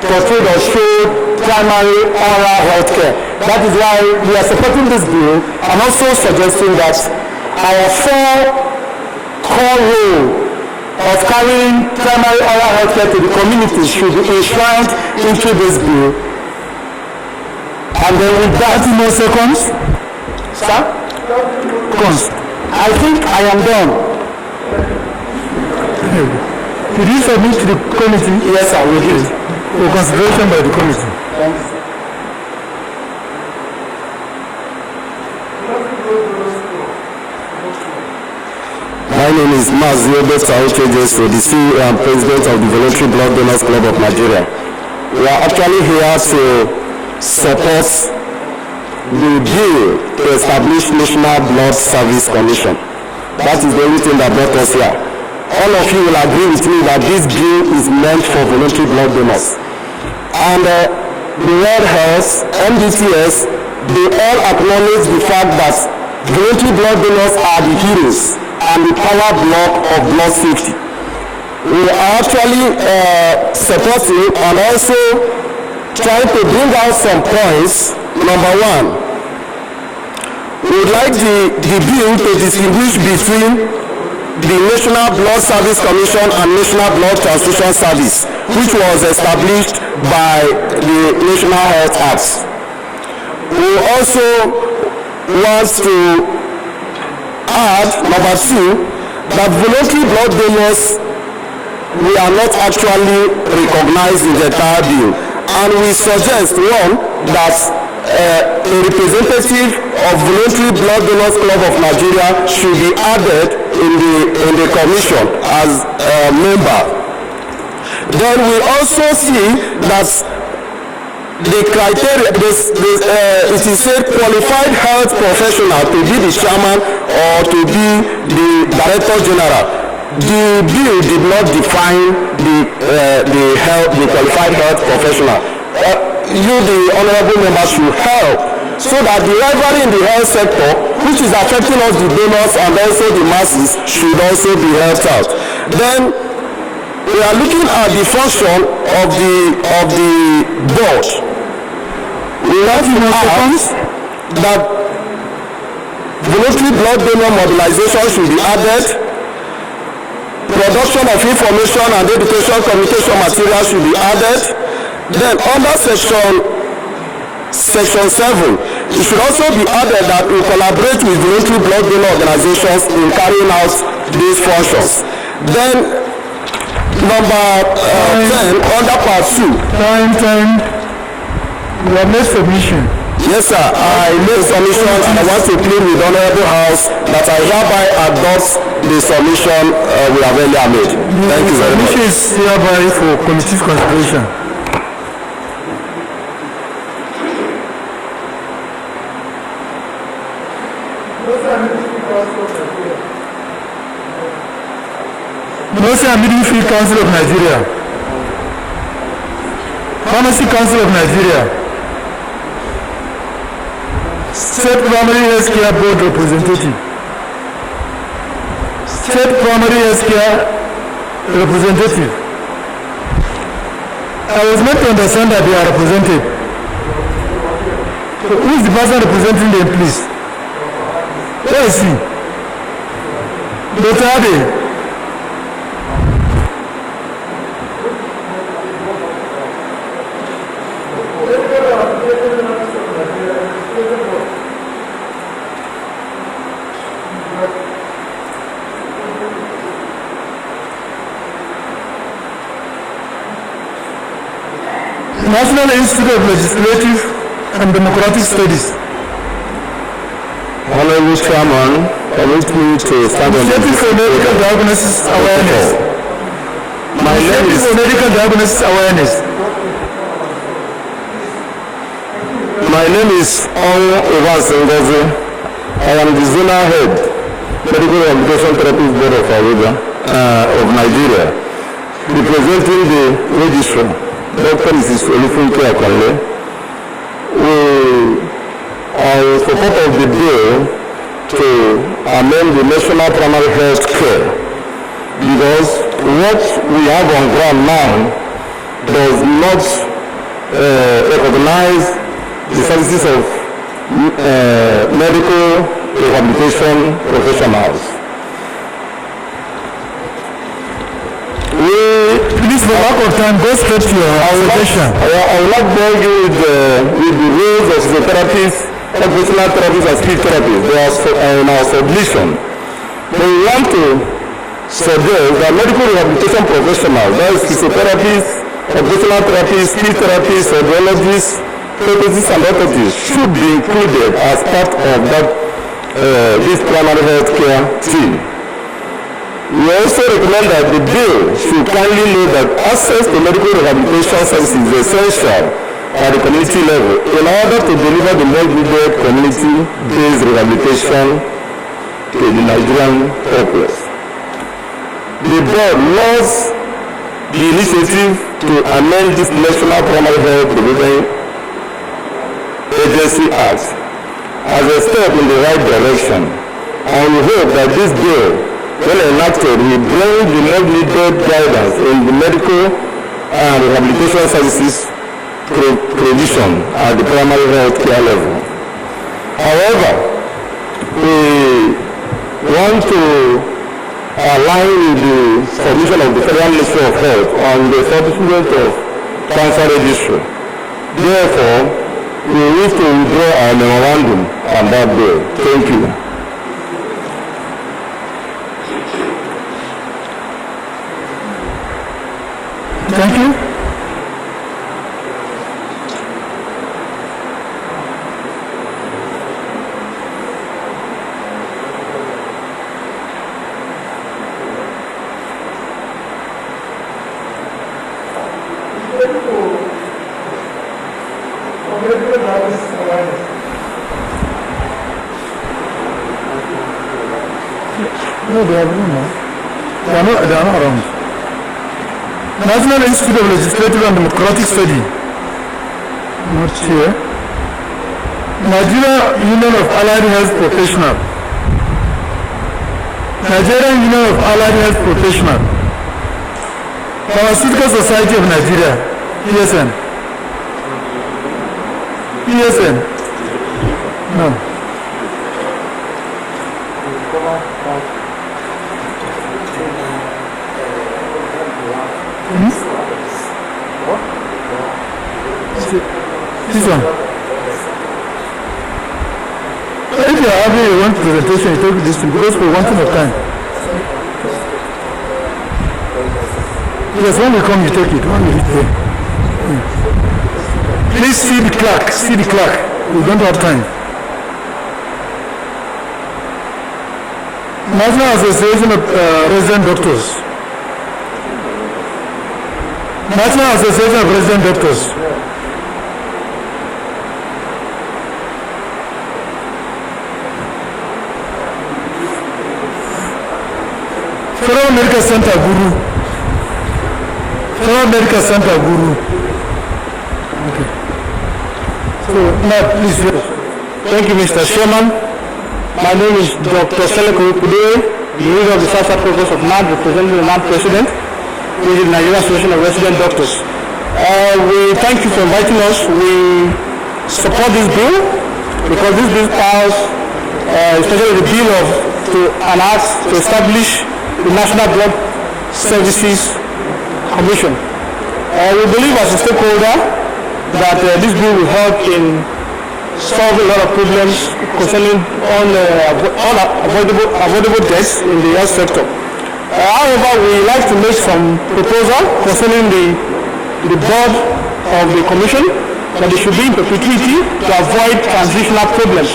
portrayed or showed primary oral health care. That is why we are supporting this bill and also suggesting that our 4 core role of carrying primary oral health care to the community should be enshrined into this bill. And then with that, 30 more seconds. Sir? I think I am done. Did you submit to the committee? Yes, sir, we did. For consideration by the committee. Thank you. My name is Mazio Besta-Uchejes, the CEO and President of the Voluntary Blood Donors Club of Nigeria. We are actually here to support the bill to establish National Blood Service Commission. That is the only thing that brought us here. All of you will agree with me that this bill is meant for voluntary blood donors. And the World Health, MDTS, they all acknowledge the fact that voluntary blood donors are the heroes and the power block of blood safety. We are actually supporting and also trying to bring out some points. Number one, we would like the bill to distinguish between the National Blood Service Commission and National Blood Transfusion Service, which was established by the National Health Act. We also want to add, number two, that voluntary blood donors, we are not actually recognized in the entire bill. And we suggest, one, that a representative of Voluntary Blood Donors Club of Nigeria should be added in the commission as a member. Then we also see that the criteria, it is said qualified health professional to be the chairman or to be the director general. The bill did not define the qualified health professional. You, the honorable members, should help so that the rivalry in the health sector, which is affecting us, the donors and also the masses, should also be helped out. Then we are looking at the function of the board. We want to ask that voluntary blood donor mobilization should be added. Production of information and education communication material should be added. Then under section 7, it should also be added that we collaborate with voluntary blood donor organizations in carrying out these functions. Then number 10 under part 2. Time. You have made submission. Yes, sir. I made submission and I want to plead with Honorable House that I hereby adopt the submission we have earlier made. Thank you very much. The submission is hereby for committee's consideration. Nursing and Midwifery Council of Nigeria. Pharmacy Council of Nigeria. State Primary Health Care Board Representative. State Primary Health Care Representative. I was meant to understand that they are represented. So who is the person representing them, please? Where is he? Dr. Abe. National Institute of Legislative and Democratic Studies. Honorable Chairman, permit me to stand on Initiative for Medical Diagnosis Awareness. My name is Medical Diagnosis Awareness. My name is Onwo Evans Ngozi. I am the zonal head, Medical Rehabilitation Therapist Board of Aruba of Nigeria, representing the registrar, Dr. Mrs. Olufunke Akanle. We are in support of the bill to amend the National Primary Health Care, because what we have on ground now does not recognize the services of medical rehabilitation professionals. Please, for lack of time, go straight to your presentation. I will not bore you with the roles of physiotherapists, occupational therapists, and speech therapists. They are in our submission. But we want to suggest that medical rehabilitation professionals, that is physiotherapists, occupational therapists, speech therapists, audiologists, prothetists, and orthotists, should be included as part of that this primary health care team. We also recommend that the bill should kindly note that access to medical rehabilitation services is essential at the community level in order to deliver the much-needed community-based rehabilitation to the Nigerian populace. The board loves the initiative to amend this National Primary Health Provision Agency Act as a step in the right direction, and we hope that this bill, when enacted, will bring the much-needed guidance in the medical and rehabilitation services provision at the primary health care level. However, we want to align with the submission of the Federal Ministry of Health on the establishment of cancer registry. Therefore, we wish to withdraw our memorandum on that bill. Thank you. Thank you. No, they are not around. National Institute of Legislative and Democratic Study. Not here. Nigeria Union of Allied Health Professionals. Nigerian Union of Allied Health Professionals. Pharmaceutical Society of Nigeria, PSN. PSN. No. This one. If you are having one presentation, you take this thing because for one thing of time. Yes, when we come, you take it. When we reach there. Please see the clerk. See the clerk. We don't have time. National Association of Resident Doctors. National Association of Resident Doctors. Federal Medical Center Guru. Federal Medical Center Guru. Okay. So now please. Thank you, Mr. Chairman. My name is Dr. Seleko Pudue, the leader of the South Provost of NAD, representing the NAD President, which is the Nigerian Association of Resident Doctors. We thank you for inviting us. We support this bill because this bill powers, especially the bill to establish the National Blood Services Commission. We believe as a stakeholder that this bill will help in solving a lot of problems concerning all avoidable deaths in the health sector. However, we like to make some proposal concerning the board of the commission, that they should be in perpetuity to avoid transitional problems,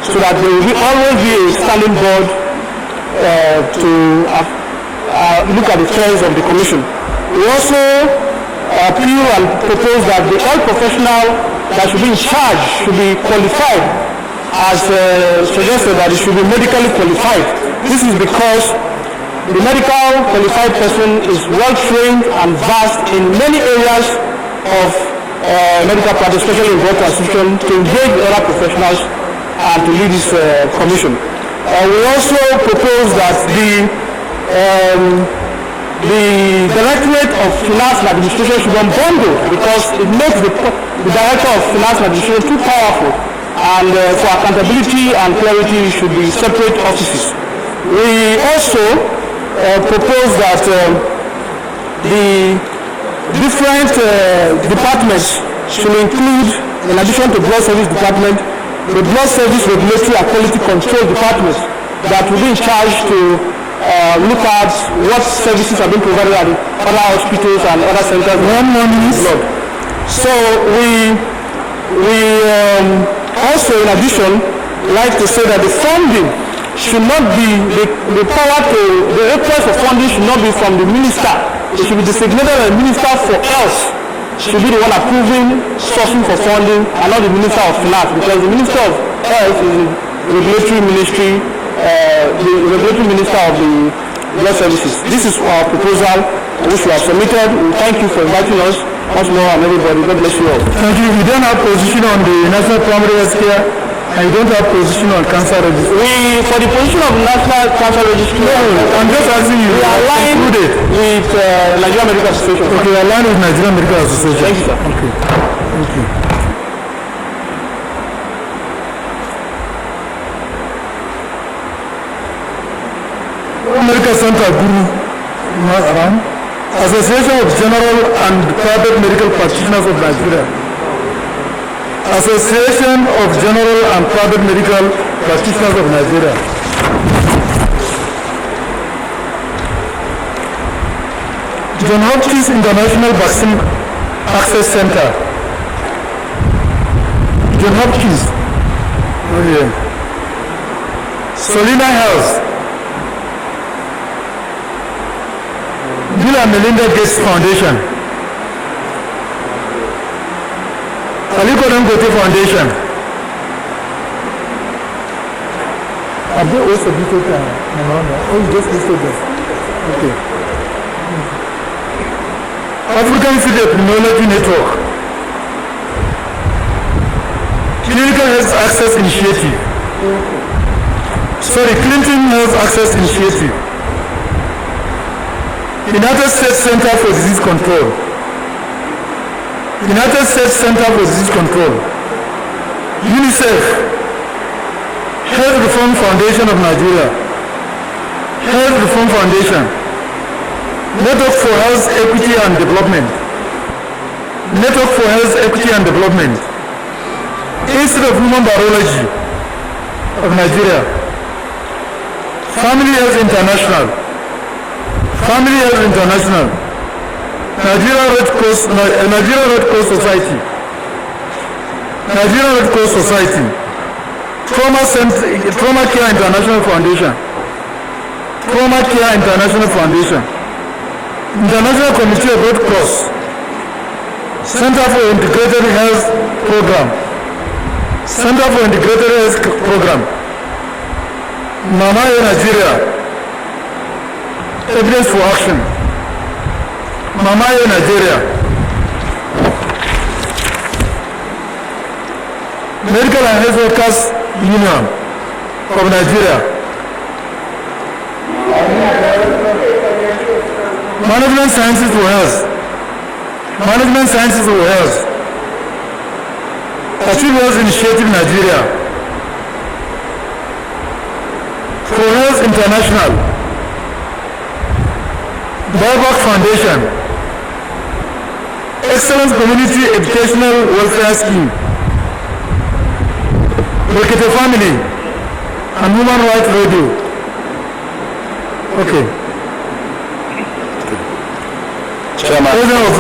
so that there will always be a standing board to look at the affairs of the commission. We also appeal and propose that the health professional that should be in charge should be qualified, as suggested that it should be medically qualified. This is because the medical qualified person is well trained and vast in many areas of medical practice, especially in blood transfusion, to engage other professionals and to lead this commission. We also propose that the Directorate of Finance and Administration should be unbundled, because it makes the Director of Finance and Administration too powerful, and for accountability and clarity it should be separate offices. We also propose that the different departments should include, in addition to blood service department, the blood service regulatory and quality control department that will be in charge to look at what services are being provided at other hospitals and other centers. So we also, in addition, like to say that the funding should not be, the request for funding should not be from the minister. It should be designated as the Minister for Health should be the one approving sourcing for funding, and not the Minister of Finance, because the Minister of Health is the regulatory ministry, the regulatory minister of the blood services. This is our proposal which we have submitted. We thank you for inviting us once more, and everybody. God bless you all. Thank you. We don't have position on the National Primary Health Care, and you don't have position on cancer registry. For the position of National Cancer Registry, I'm just asking you. We are aligned with Nigerian Medical Association. Okay, aligned with Nigerian Medical Association. Thank you, sir. Okay. Thank you. Medical Center Guru, around. Association of General and Private Medical Practitioners of Nigeria. Association of General and Private Medical Practitioners of Nigeria. John Hopkins International Vaccine Access Center. John Hopkins. Oh yeah. Solina Health. Bill and Melinda Gates Foundation. Aliko Dangote Foundation. Have they also listed oh, you just listed them. Okay. African Food Epidemiology Network. Clinical Health Access Initiative. Clinton Health Access Initiative. United States Center for Disease Control. United States Center for Disease Control. UNICEF. Health Reform Foundation of Nigeria. Health Reform Foundation. Network for Health Equity and Development. Network for Health Equity and Development. Institute of Human Virology of Nigeria. Family Health International. Family Health International. Nigeria Red Cross Society. Nigeria Red Cross Society. Trauma Care International Foundation. Trauma Care International Foundation. International Committee of Red Cross. Center for Integrated Health Program. Center for Integrated Health Program. Mama Nigeria. Evidence for Action. Mama Nigeria. Medical and Health Workers Union of Nigeria. Management Sciences for Health. Management Sciences for Health. Achieve Health Initiative Nigeria. For Health International. Biovac Foundation. Excellence Community Educational Welfare Scheme. Rekete Family and Human Rights Radio. Okay. Chairman. President of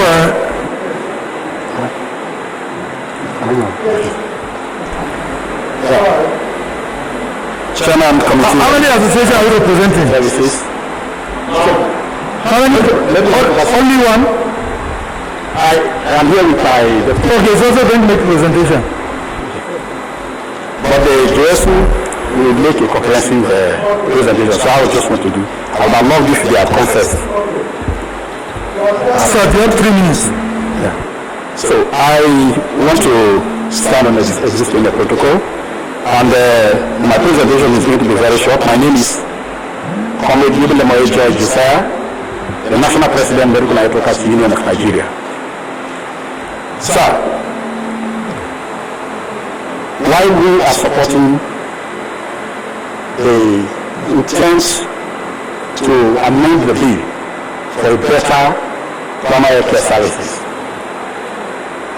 Chairman Committee. how many associations are you representing? Services. How many? Only one? I am here with my deputy. Okay, so also going to make a presentation. But the DSU will make a comprehensive presentation, so I just want to do. I would have loved if they had come first. So you have 3 minutes. Yeah. So I want to stand on existing protocol, and my presentation is going to be very short. My name is Comrade Yubilemoye George Josiah, the National President, Medical and Workers Union of Nigeria. Sir, while we are supporting the intent to amend the bill for better primary care services,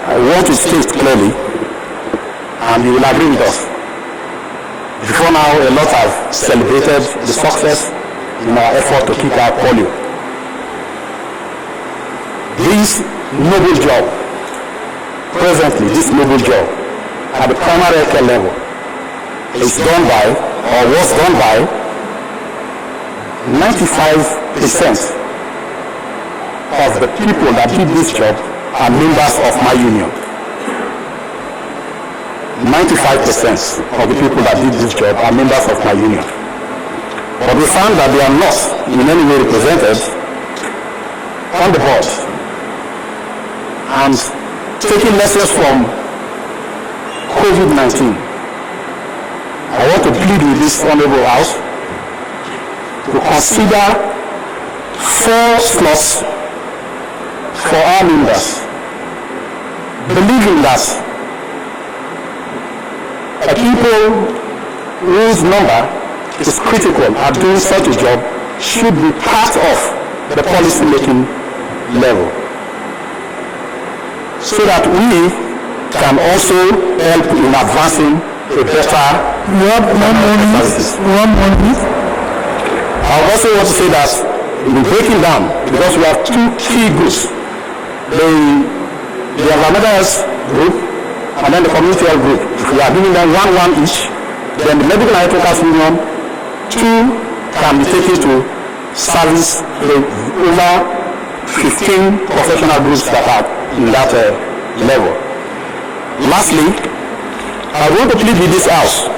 I want to state clearly, and you will agree with us, before now a lot have celebrated the success in our effort to kick out polio. This noble job, presently this noble job at the primary care level is done by, or was done by, 95% of the people that did this job are members of my union. 95% of the people that did this job are members of my union. But we found that they are not in any way represented on the board. And taking lessons from COVID-19, I want to plead with this honorable house to consider 4 slots for our members, believing that people whose number is critical at doing such a job should be part of the policy making level, so that we can also help in advancing a better services. I also want to say that in breaking down, because we have 2 key groups, the environmental health group and then the community health group. If we are giving them 1 each, then the medical and health workers union, 2 can be taken to service the over 15 professional groups that are in that level. Lastly, I want to plead with this house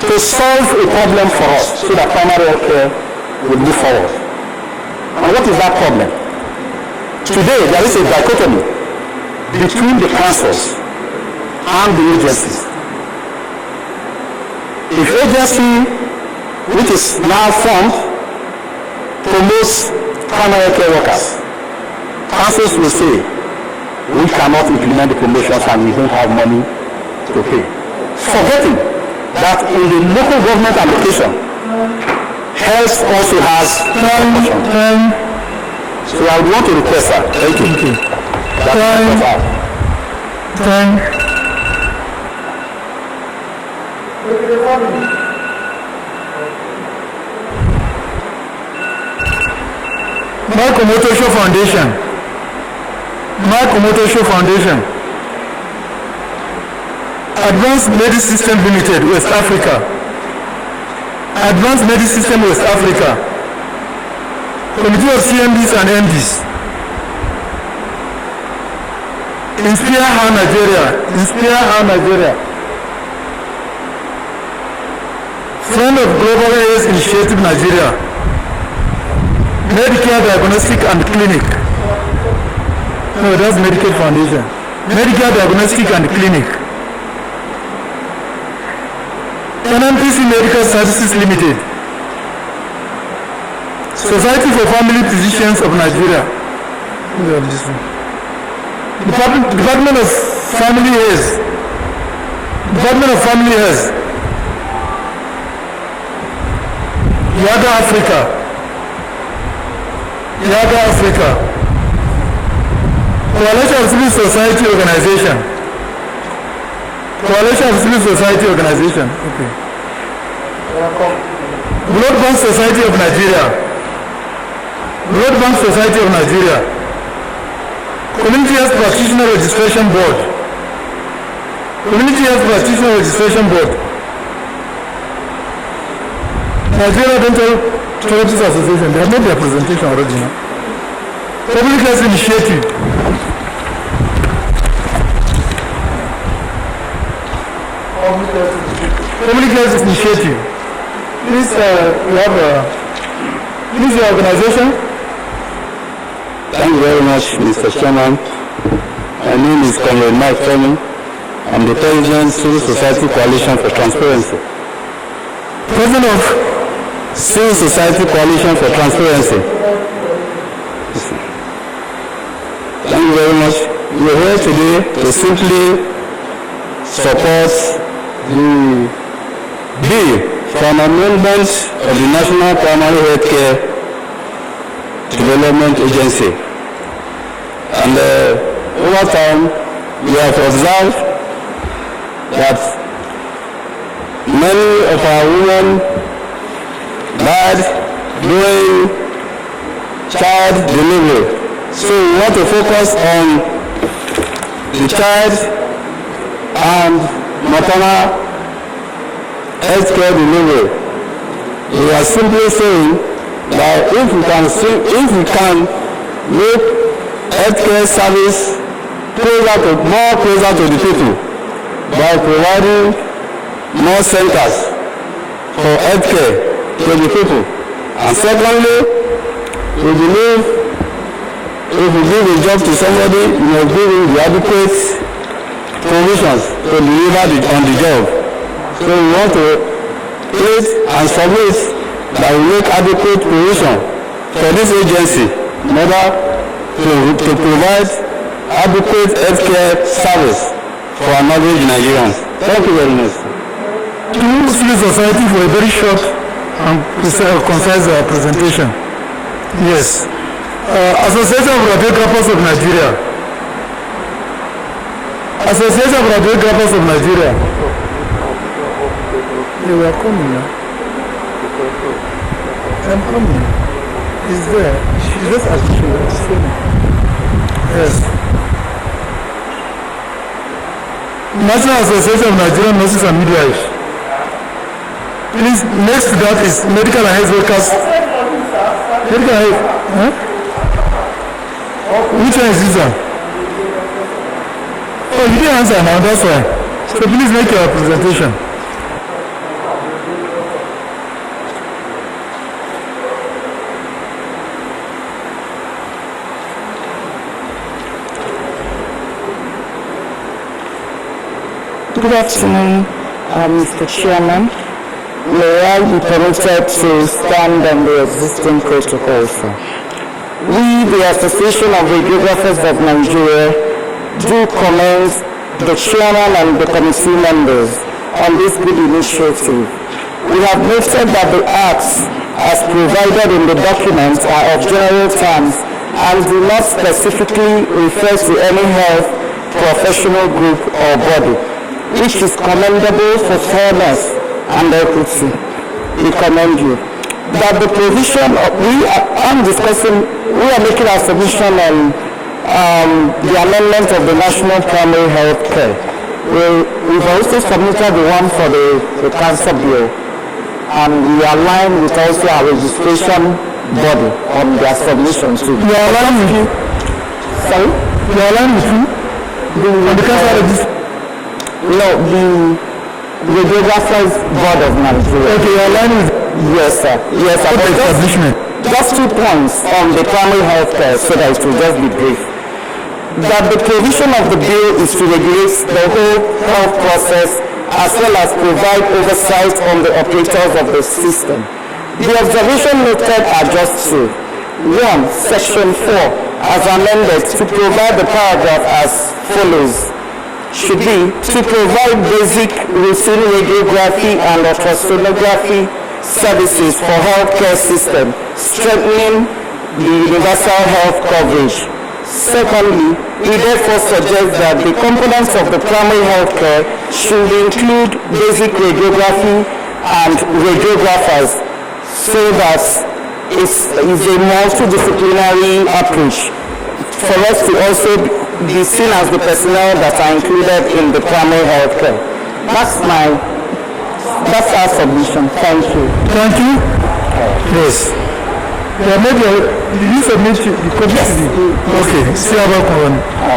to solve a problem for us so that primary health care will move forward. And what is that problem? Today there is a dichotomy between the cancers and the agencies. If agency, which is now formed, promotes primary care workers, councils will say, we cannot implement the promotions and we don't have money to pay. Forgetting that in the local government application, health also has time. So I would want to request that. Thank you. Time. Michael Motosho Foundation. Advanced Medicine System Limited, West Africa. Advanced Medicine System West Africa. Committee of CMDs and MDs. Inspire How Nigeria. Friend of Global AIDS Initiative Nigeria. Medicare Diagnostic and Clinic. No, that's Medicaid Foundation. Medicare Diagnostic and Clinic. NMPC Medical Services Limited. Society for Family Physicians of Nigeria. Department of Family Health. Yaga Africa. Coalition of Civil Society Organization. Okay. Blood Bank Society of Nigeria. Community Health Practitioner Registration Board. Nigeria Dental Therapists Association. They have made their presentation already now. Public Health Initiative. Please, please your organization. Thank you very much, Mr. Chairman. My name is Comrade Mike Fleming. I'm the President Civil Society Coalition for Transparency. President of Civil Society Coalition for Transparency. Thank you very much. We're here today to simply support the bill for an amendment of the National Primary Healthcare Development Agency. And over time, we have observed that many of our women died during child delivery. So we want to focus on the child and maternal healthcare delivery. We are simply saying that if we can make healthcare service more closer to the people by providing more centers for healthcare to the people. And secondly, we believe if we give a job to somebody, we must give him the adequate provisions to deliver on the job. So we want to create and submit that we make adequate provision for this agency in order to provide adequate healthcare service for our average Nigerians. Thank you very much. Civil Society for a very short and concise presentation. Yes. Association of Radiographers of Nigeria. They were coming now. I'm coming. He's there. She's just as she was saying. Yes. National Association of Nigerian Nurses and Midwives. Please, next to that is Medical and Health Workers. Medical and Health. Huh? Which one is this one? Oh, you didn't answer now, that's why. So please make your presentation. Good afternoon, Mr. Chairman. May I be permitted to stand on the existing protocols? We, the Association of Radiographers of Nigeria, do commend the chairman and the committee members on this good initiative. We have noted that the acts as provided in the documents are of general terms and do not specifically refer to any health professional group or body, which is commendable for fairness and equity. We commend you. That the provision of, we are making our submission on the amendment of the National Primary Health Care. We've also submitted the one for the cancer bill, and we align with also our registration body on their submission too. You are aligned with you? Sorry? You are aligned with you? On the cancer registry? No, the Radiographers Board of Nigeria. Okay, you are aligned with. Yes, sir. Yes, sir. Okay, establishment. Just 2 points on the primary health care so that it will just be brief. That the provision of the bill is to regulate the whole health process as well as provide oversight on the operators of the system. The observation noted are just 2. 1. Section 4, as amended, to provide the paragraph as follows. Should be to provide basic routine radiography and ultrasonography services for healthcare system, strengthening the universal health coverage. Secondly, we therefore suggest that the components of the primary health care should include basic radiography and radiographers, so that it's a multidisciplinary approach for us to also be seen as the personnel that are included in the primary health care. That's our submission. Thank you. Thank you. Yes. Maybe did you submit the committee? Okay. See about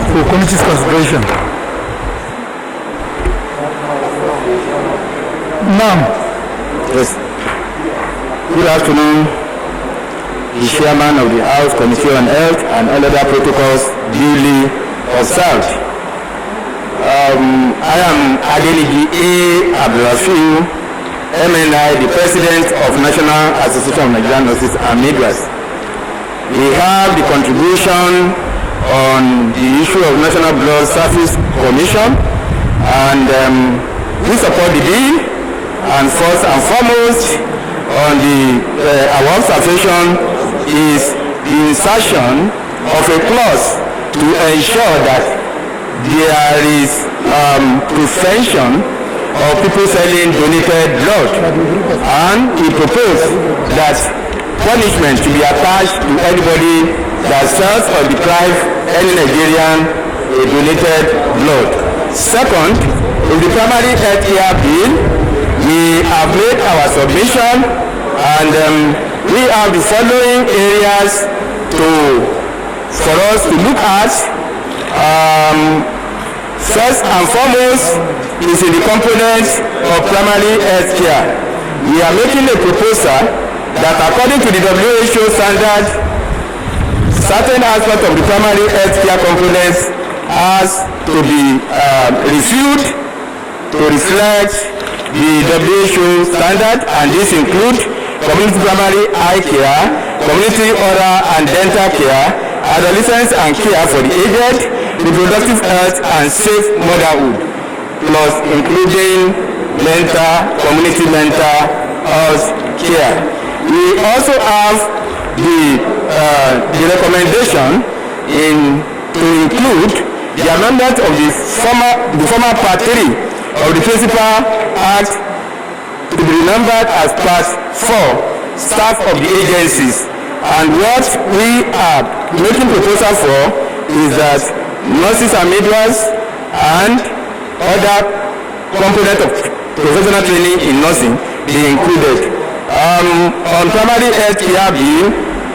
for committee's consideration. Ma'am. Yes. Good afternoon, the chairman of the House Committee on Health and all other protocols duly observed. I am Adeniji A. Abdulrafiu, MNI, the President of National Association of Nigerian Nurses and Midwives. We have the contribution on the issue of National Blood Service Commission, and we support the bill. And first and foremost, on our observation is the insertion of a clause to ensure that there is prevention of people selling donated blood, and we propose that punishment to be attached to anybody that sells or deprives any Nigerian donated blood. Second, in the primary health care bill, we have made our submission, and we have the following areas for us to look at. First and foremost is in the components of primary health care. We are making a proposal that according to the WHO standard, certain aspects of the primary health care components has to be reviewed to reflect the WHO standard, and this include community primary eye care, community oral and dental care, adolescence and care for the aged, reproductive health and safe motherhood, plus including community mental health care. We also have the recommendation to include the amendment of the former Part 3 of the Principal Act to be remembered as Part 4, staff of the agencies. And what we are making proposal for is that nurses and midwives and other components of professional training in nursing be included. On primary health care bill,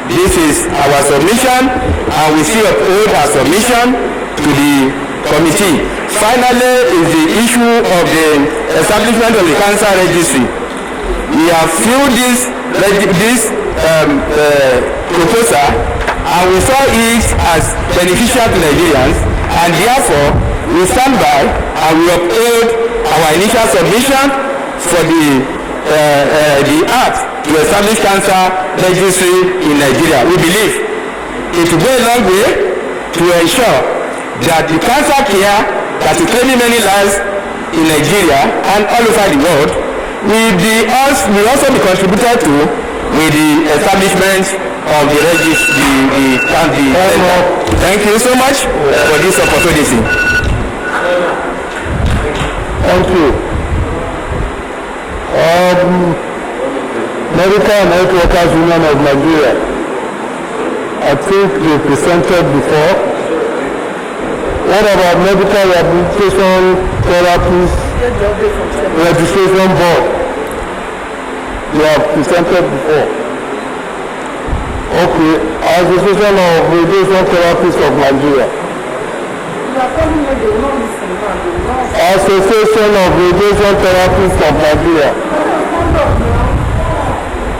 this is our submission, and we still uphold our submission to the committee. Finally is the issue of the establishment of the cancer registry. We have viewed this proposal, and we saw it as beneficial to Nigerians, and therefore we stand by and we uphold our initial submission for the act to establish cancer registry in Nigeria. We believe it will go a long way to ensure that the cancer care that is saving many lives in Nigeria and all over the world will also be contributed to with the establishment of the registry. Thank you so much for this opportunity. Thank you. Medical and Health Workers Union of Nigeria. I think they presented before. What about Medical Rehabilitation Therapies Registration Board? They have presented before. Okay, Association of Radiation Therapists of Nigeria. Association of Radiation Therapists of Nigeria.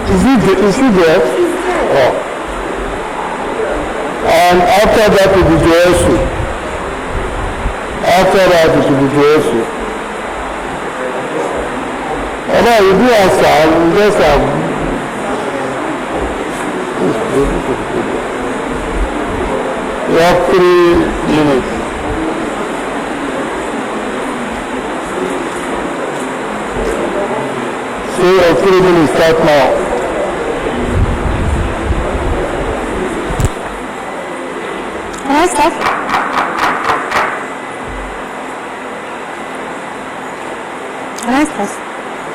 Is he there? Oh. And after that it will be JSU. After that it will be JSU. Although you do answer, you just have... You have 3 minutes. So your 3 minutes start now. Can I start?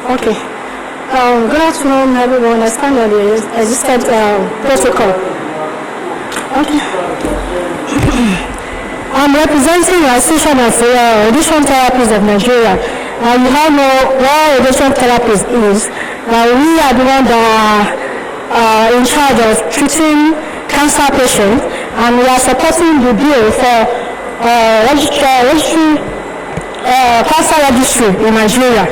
Okay. Good afternoon, everyone. I stand on the existed protocol. Okay. I'm representing the Association of Radiation Therapists of Nigeria. You all know what radiation therapy is. We are the one that are in charge of treating cancer patients, and we are supporting the bill for cancer registry in Nigeria.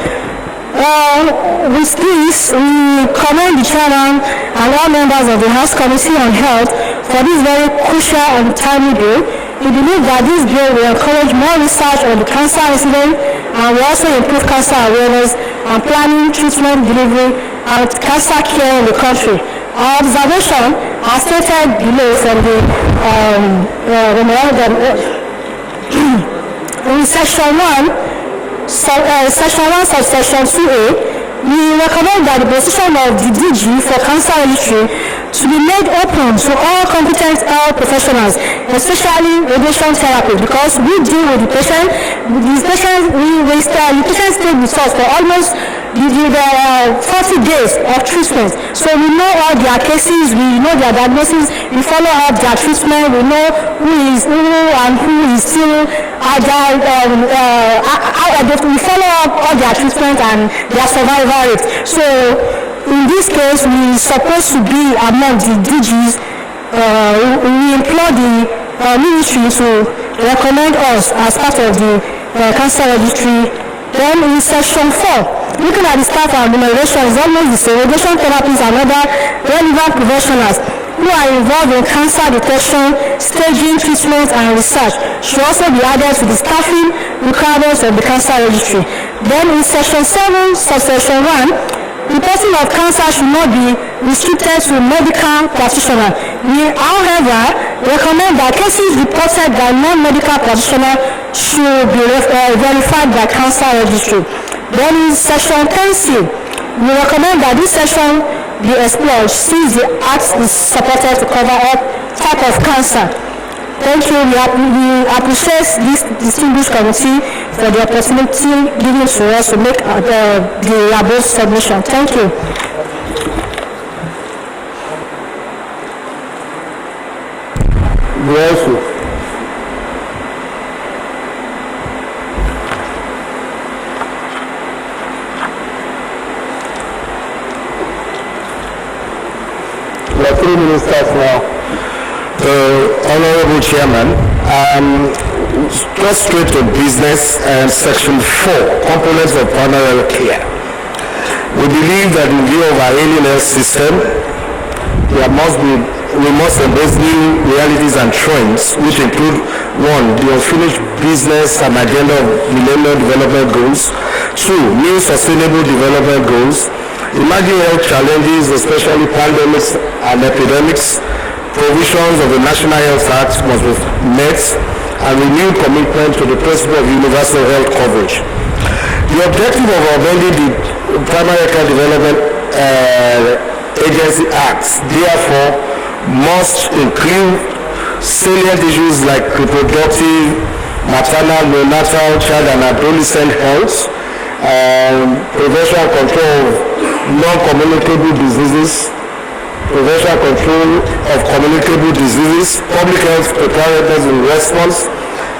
With this, we commend the chairman and all members of the House Committee on Health for this very crucial and timely bill. We believe that this bill will encourage more research on the cancer incident and will also improve cancer awareness and planning, treatment, delivery, and cancer care in the country. Our observation, as stated below from the memorandum, in Section 1, subsection 2A, we recommend that the position of the DG for cancer registry to be made open to all competent health professionals, especially radiation therapy, because we deal with the patient. These patients, the patients stay with us for almost 40 days of treatment. So we know all their cases, we know their diagnosis, we follow up their treatment, we know who is still agile, we follow up all their treatment and their survival rate. So in this case, we are supposed to be among the DGs. We implore the ministry to recommend us as part of the cancer registry. Then in Section 4, looking at the staff and remuneration is almost the same. Radiation therapists and other relevant professionals who are involved in cancer detection, staging, treatment, and research should also be added to the staffing requirements of the cancer registry. Then in Section 7, subsection 1, reporting of cancer should not be restricted to medical practitioners. We, however, recommend that cases reported by non-medical practitioners should be verified by cancer registry. Then in Section 10C, we recommend that this section be explored since the Act is supported to cover all type of cancer. Thank you. We appreciate this distinguished committee for the opportunity given to us to make the above submission. Thank you. Yes. We have 3 minutes starts now. Honorable Chairman, just straight to business and Section 4, components of primary care. We believe that in view of our ailing health system, there must be we must embrace new realities and trends, which include 1. The unfinished business and agenda of Millennium Development Goals. 2. New sustainable development goals. Emerging health challenges, especially pandemics and epidemics. Provisions of the National Health Act must be met, and renewed commitment to the principle of universal health coverage. The objective of amending the Primary Care Development Agency Act, therefore, must include salient issues like reproductive, maternal, neonatal, child and adolescent health, prevention and control of non-communicable diseases, prevention and control of communicable diseases, public health preparedness in response,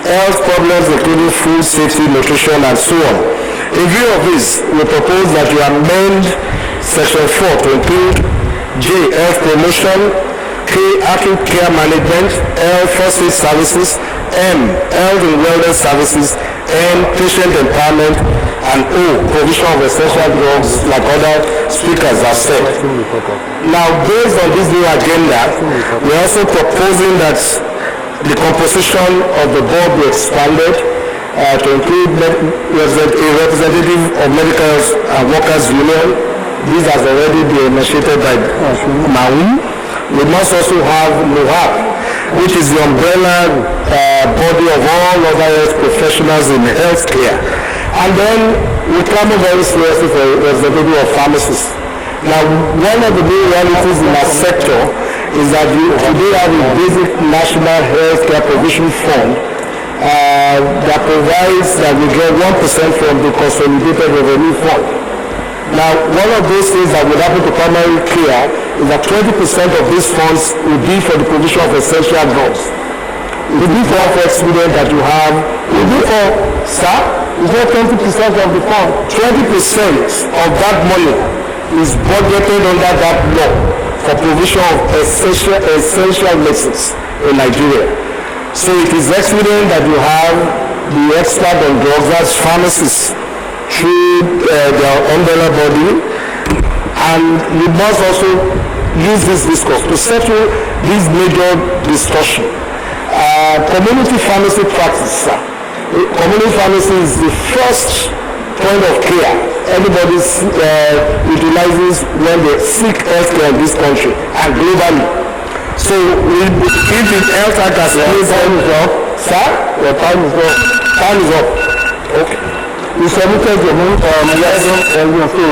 health problems including food safety, nutrition, and so on. In view of this, we propose that you amend Section 4 to include J. Health promotion, K. Acute care management, L. First aid services, M. Health and wellness services, N. Patient empowerment, and O. Provision of essential drugs, like other speakers have said. Now, based on this new agenda, we're also proposing that the composition of the board be expanded to include a representative of Medical Workers Union. This has already been initiated by MAUM. We must also have MUHAP, which is the umbrella body of all other health professionals in healthcare. And then we come very seriously for a representative of pharmacists. Now, one of the new realities in our sector is that we today have a basic national healthcare provision fund that provides that we get 1% from the consolidated revenue fund. Now, one of those things that would happen to primary care is that 20% of these funds would be for the provision of essential drugs. It would be for health student that you have. It would be for, sir, it's not 20% of the fund. 20% of that money is budgeted under that law for provision of essential medicines in Nigeria. So it is excellent that you have the expert on drugs, that's pharmacists, through their umbrella body, and you must also use this discourse to settle this major discussion. Community pharmacy practice, sir. Community pharmacy is the first point of care everybody utilizes when they seek healthcare in this country and globally. So if the health act has time is up, sir, your time is up. Time is up. Okay. You submitted your liaison earlier, so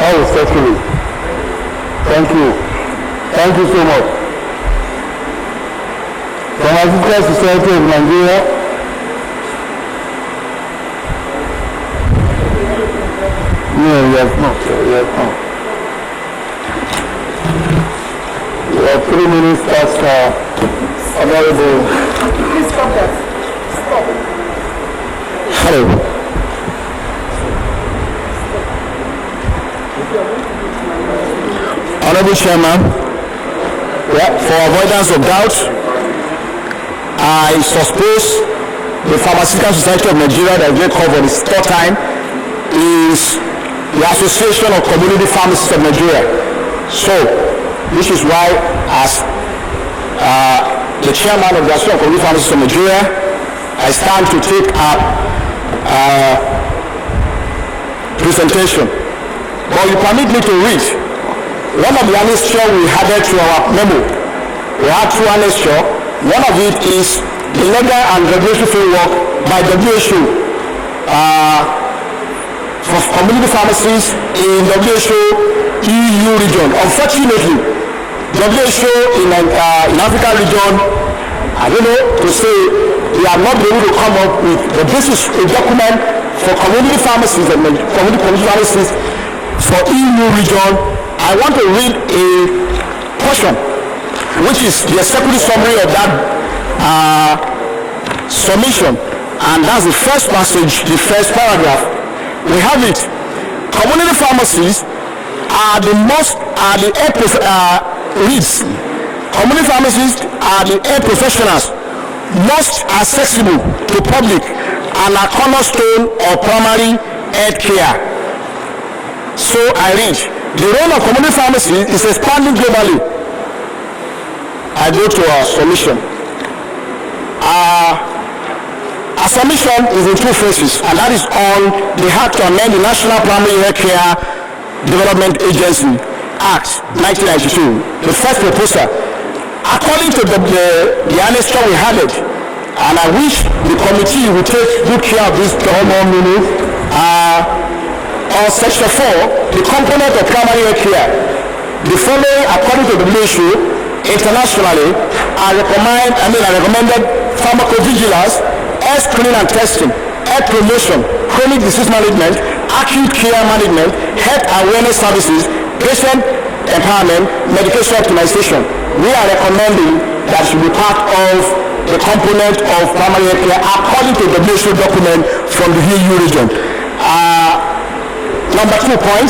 I will settle it. Thank you. Thank you so much. Pharmaceutical Society of Nigeria. No, yes, no. Yes, no. You have 3 minutes past available. Please stop that. Stop. Hello. Honorable Chairman, for avoidance of doubt, I suppose the Pharmaceutical Society of Nigeria that we call for this 3rd time is the Association of Community Pharmacists of Nigeria. So, this is why, as the chairman of the Association of Community Pharmacists of Nigeria, I stand to take up presentation. But you permit me to read one of the annexures we added to our memo. We had 2 annexures. One of it is the legal and regulatory framework by WHO for community pharmacies in WHO EU region. Unfortunately, WHO in Africa region, I don't know to say, they are not able to come up with, but this is a document for community pharmacies and community pharmacies for EU region. I want to read a portion, which is the executive summary of that submission, and that's the first passage, the first paragraph. We have it. Community pharmacies are the reads. Community pharmacies are the health professionals most accessible to public and a cornerstone of primary health care. So I read, the role of community pharmacy is expanding globally. I go to our submission. Our submission is in two phases, and that is on the Act to amend the National Primary Health Care Development Agency Act 1992. The first proposal, according to the annexure we had it, and I wish the committee would take good care of this document. On section 4, the component of primary health care, the following, according to the WHO, internationally, are recommended pharmacovigilance, health screening and testing, health promotion, chronic disease management, acute care management, health awareness services, patient empowerment, medication optimization. We are recommending that should be part of the component of primary health care according to the WHO document from the EU region. Number 2 point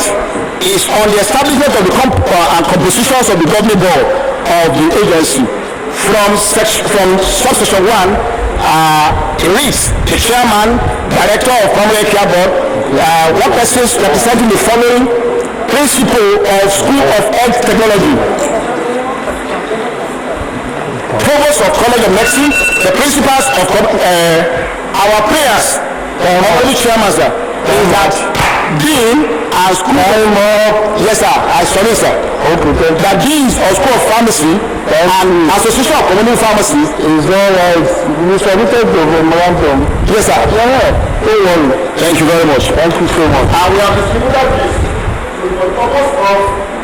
is on the establishment of the compositions of the governing board of the agency. From subsection 1, it reads the chairman, director of primary care board, one person representing the following principal of School of Health Technology, provost of College of Medicine, the principals of our prayers, only chairman, sir, is that dean and school yes sir, I sorry sir, that deans of School of Pharmacy and Association of Community Pharmacists is all right. We submitted the memorandum. Yes sir. Thank you very much. Thank you so much. And we have distributed this with the purpose of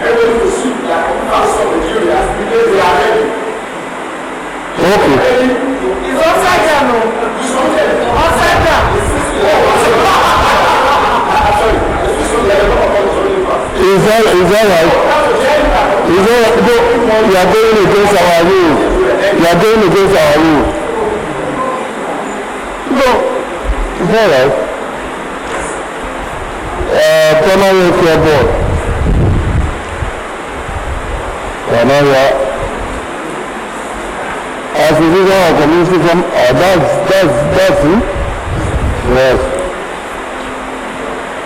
everybody to see that council of Nigeria because they are ready. Okay. It's upside down. Upside down. Is that right? You are going against our rules. You are going against our rules. No. Is that right? Primary care board. As a leader of community from that's it. Yes.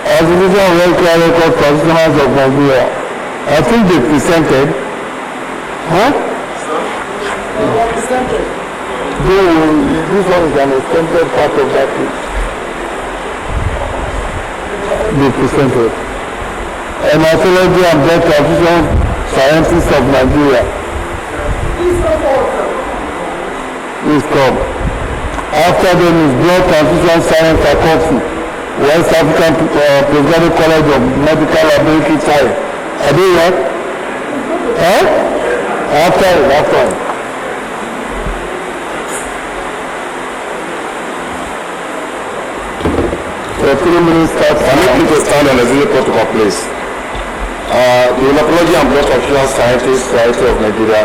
As a leader of healthcare record professionals of Nigeria, I think they presented. Huh? Presented. This one is an extended part of that thing. They presented. Hematology and blood transfusion scientists of Nigeria. Please come. After them is blood transfusion science faculty, West African Postgraduate College of Medical Laboratory Science. Are they what? Huh? After. So 3 minutes starts. I make you to stand on a zero protocol, please. The Hematology and Blood Transfusion Scientists Society of Nigeria.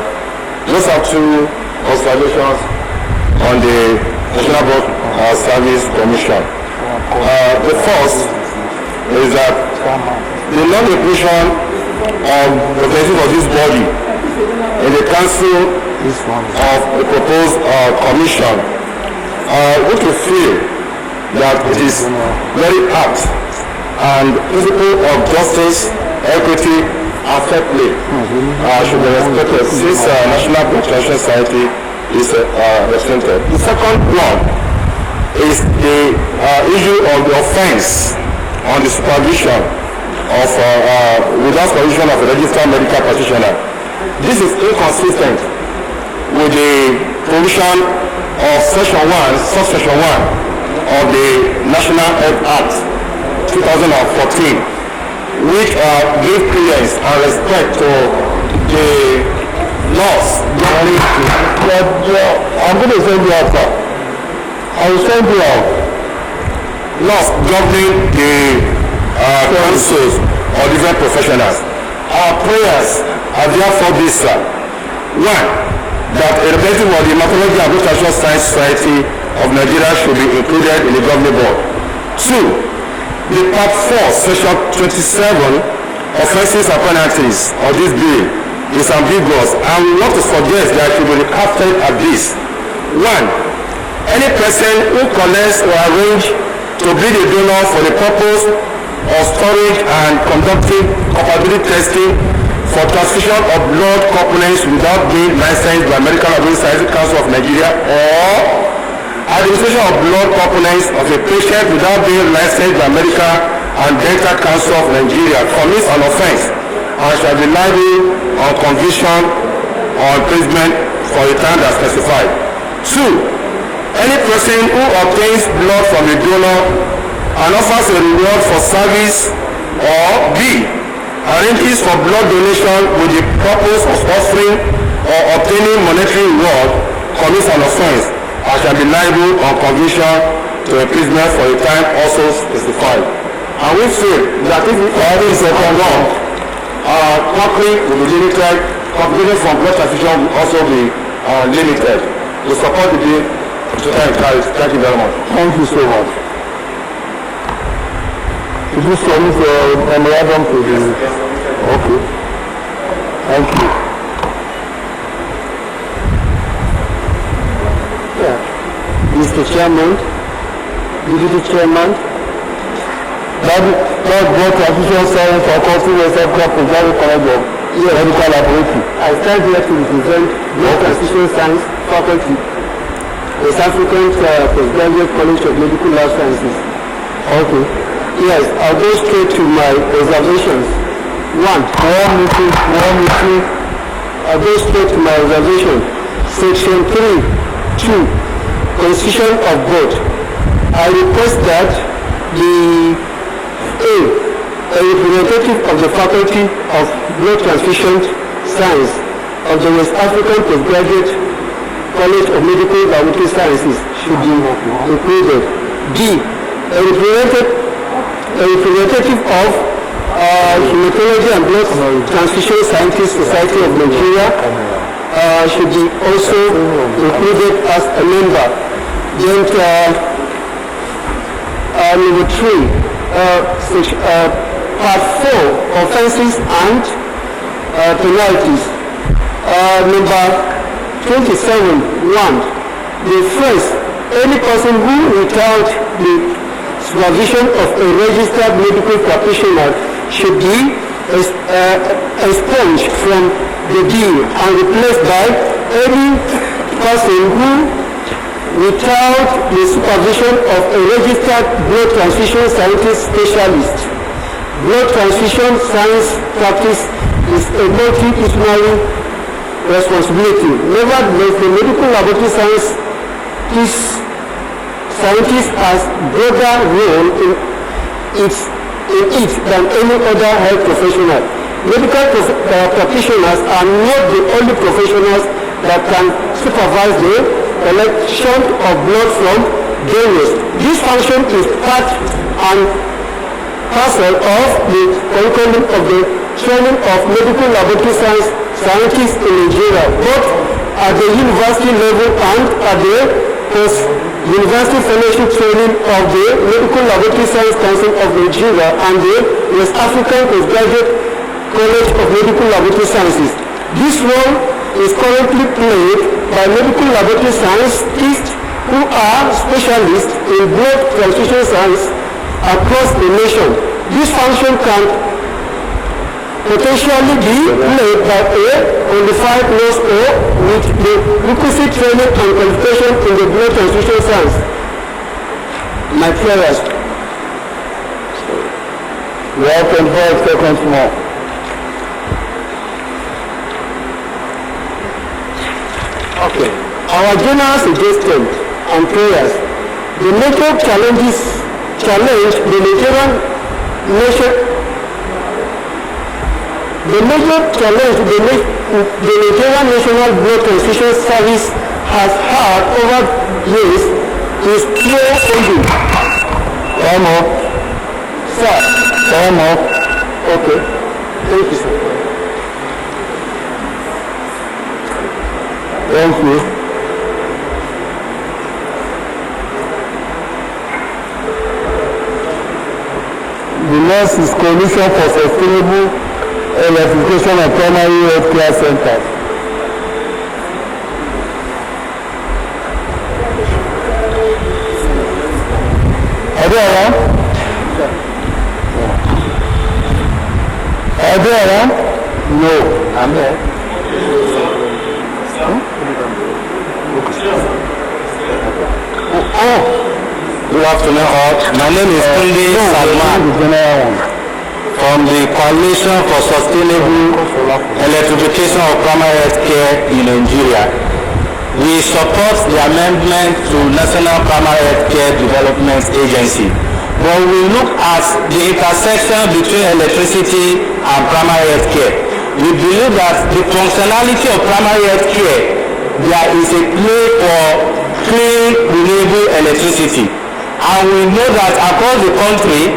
Those are two observations on the National Blood Service Commission. The first is that the non-inclusion of the representative of this body in the council of the proposed commission, we could feel that it is very apt and principle of justice, equity, and fair play should be respected since National Blood Transfusion Society is represented. The second one is the issue of the offense on the supervision of without supervision of a registered medical practitioner. This is inconsistent with the provision of section 1, subsection 1 of the National Health Act 2014, which give clearance and respect to the laws. I'm going to send you out, sir. I will send you out. Laws governing the councils or different professionals. Our prayers are therefore this, sir. 1. That a representative of the Hematology and Blood Transfusion Science Society of Nigeria should be included in the governing board. 2. The part 4, section 27, offences and penalties of this bill is ambiguous, and we want to suggest that it should be recasted at this. 1. Any person who collects or arrange to be the donor for the purpose of storage and conducting compatibility testing for transfusion of blood components without being licensed by Medical Laboratory Sciences Council of Nigeria, or administration of blood components of a patient without being licensed by Medical and Dental Council of Nigeria commits an offence and shall be liable on conviction or imprisonment for a time as specified. 2. Any person who obtains blood from a donor and offers a reward for service, or B. arranges for blood donation with the purpose of offering or obtaining monetary reward commits an offence and shall be liable on conviction to imprisonment for a time also specified. And we feel that if all these are done, company will be limited, competition from blood transfusion will also be limited. We support the bill. Thank you very much. Thank you so much. Is this submit memorandum to the... Okay. Thank you. Yeah. Mr. Chairman, Deputy Chairman, That blood transfusion science faculty was a group of Gary College of Medical Laboratory. I stand here to represent Blood Transfusion Science Faculty, West African Postgraduate College of Medical Lab Sciences. Okay. Yes, I'll go straight to my reservations. One. I'll go straight to my reservation. Section 3, 2, Constitution of Board. I request that the a representative of the Faculty of Blood Transfusion Science of the West African Postgraduate College of Medical Laboratory Sciences should be included. D. A representative of Hematology and Blood Transfusion Scientists Society of Nigeria should be also included as a member. Then number 3. Part 4, offences and penalties. Number 27, 1. The first, any person who without the supervision of a registered medical practitioner should be expunged from the deal and replaced by any person who without the supervision of a registered blood transfusion scientist specialist. Blood transfusion science practice is a multidisciplinary responsibility. Nevertheless, the medical laboratory science scientist has broader role in it than any other health professional. Medical practitioners are not the only professionals that can supervise the collection of blood from donors. This function is part and parcel of the curriculum of the training of medical laboratory scientists in Nigeria, both at the university level and at the post-university fellowship training of the Medical Laboratory Science Council of Nigeria and the West African Postgraduate College of Medical Laboratory Sciences. This role is currently played by medical laboratory scientists who are specialists in blood transfusion science across the nation. This function can potentially be played by a qualified nurse or with the requisite training and qualification in the blood transfusion science. My prayers. We have 25 seconds more. Okay. Our general suggestion and prayers. The major challenge the Nigerian nation. The major challenge the Nigerian National Blood Transfusion Service has had over years is pure funding. Time up. Sir. Time up. Okay. Thank you, sir. Thank you. The next is Coalition for Sustainable Electrification of Primary Health Care Centers. Are they around? Are they around? No, I'm there. Good afternoon all. My name is Tunde Salman from the Coalition for Sustainable Electrification of Primary Health Care in Nigeria. We support the amendment to National Primary Health Care Development Agency. When we look at the intersection between electricity and primary health care, we believe that the functionality of primary health care, there is a play for clean, renewable electricity. And we know that across the country,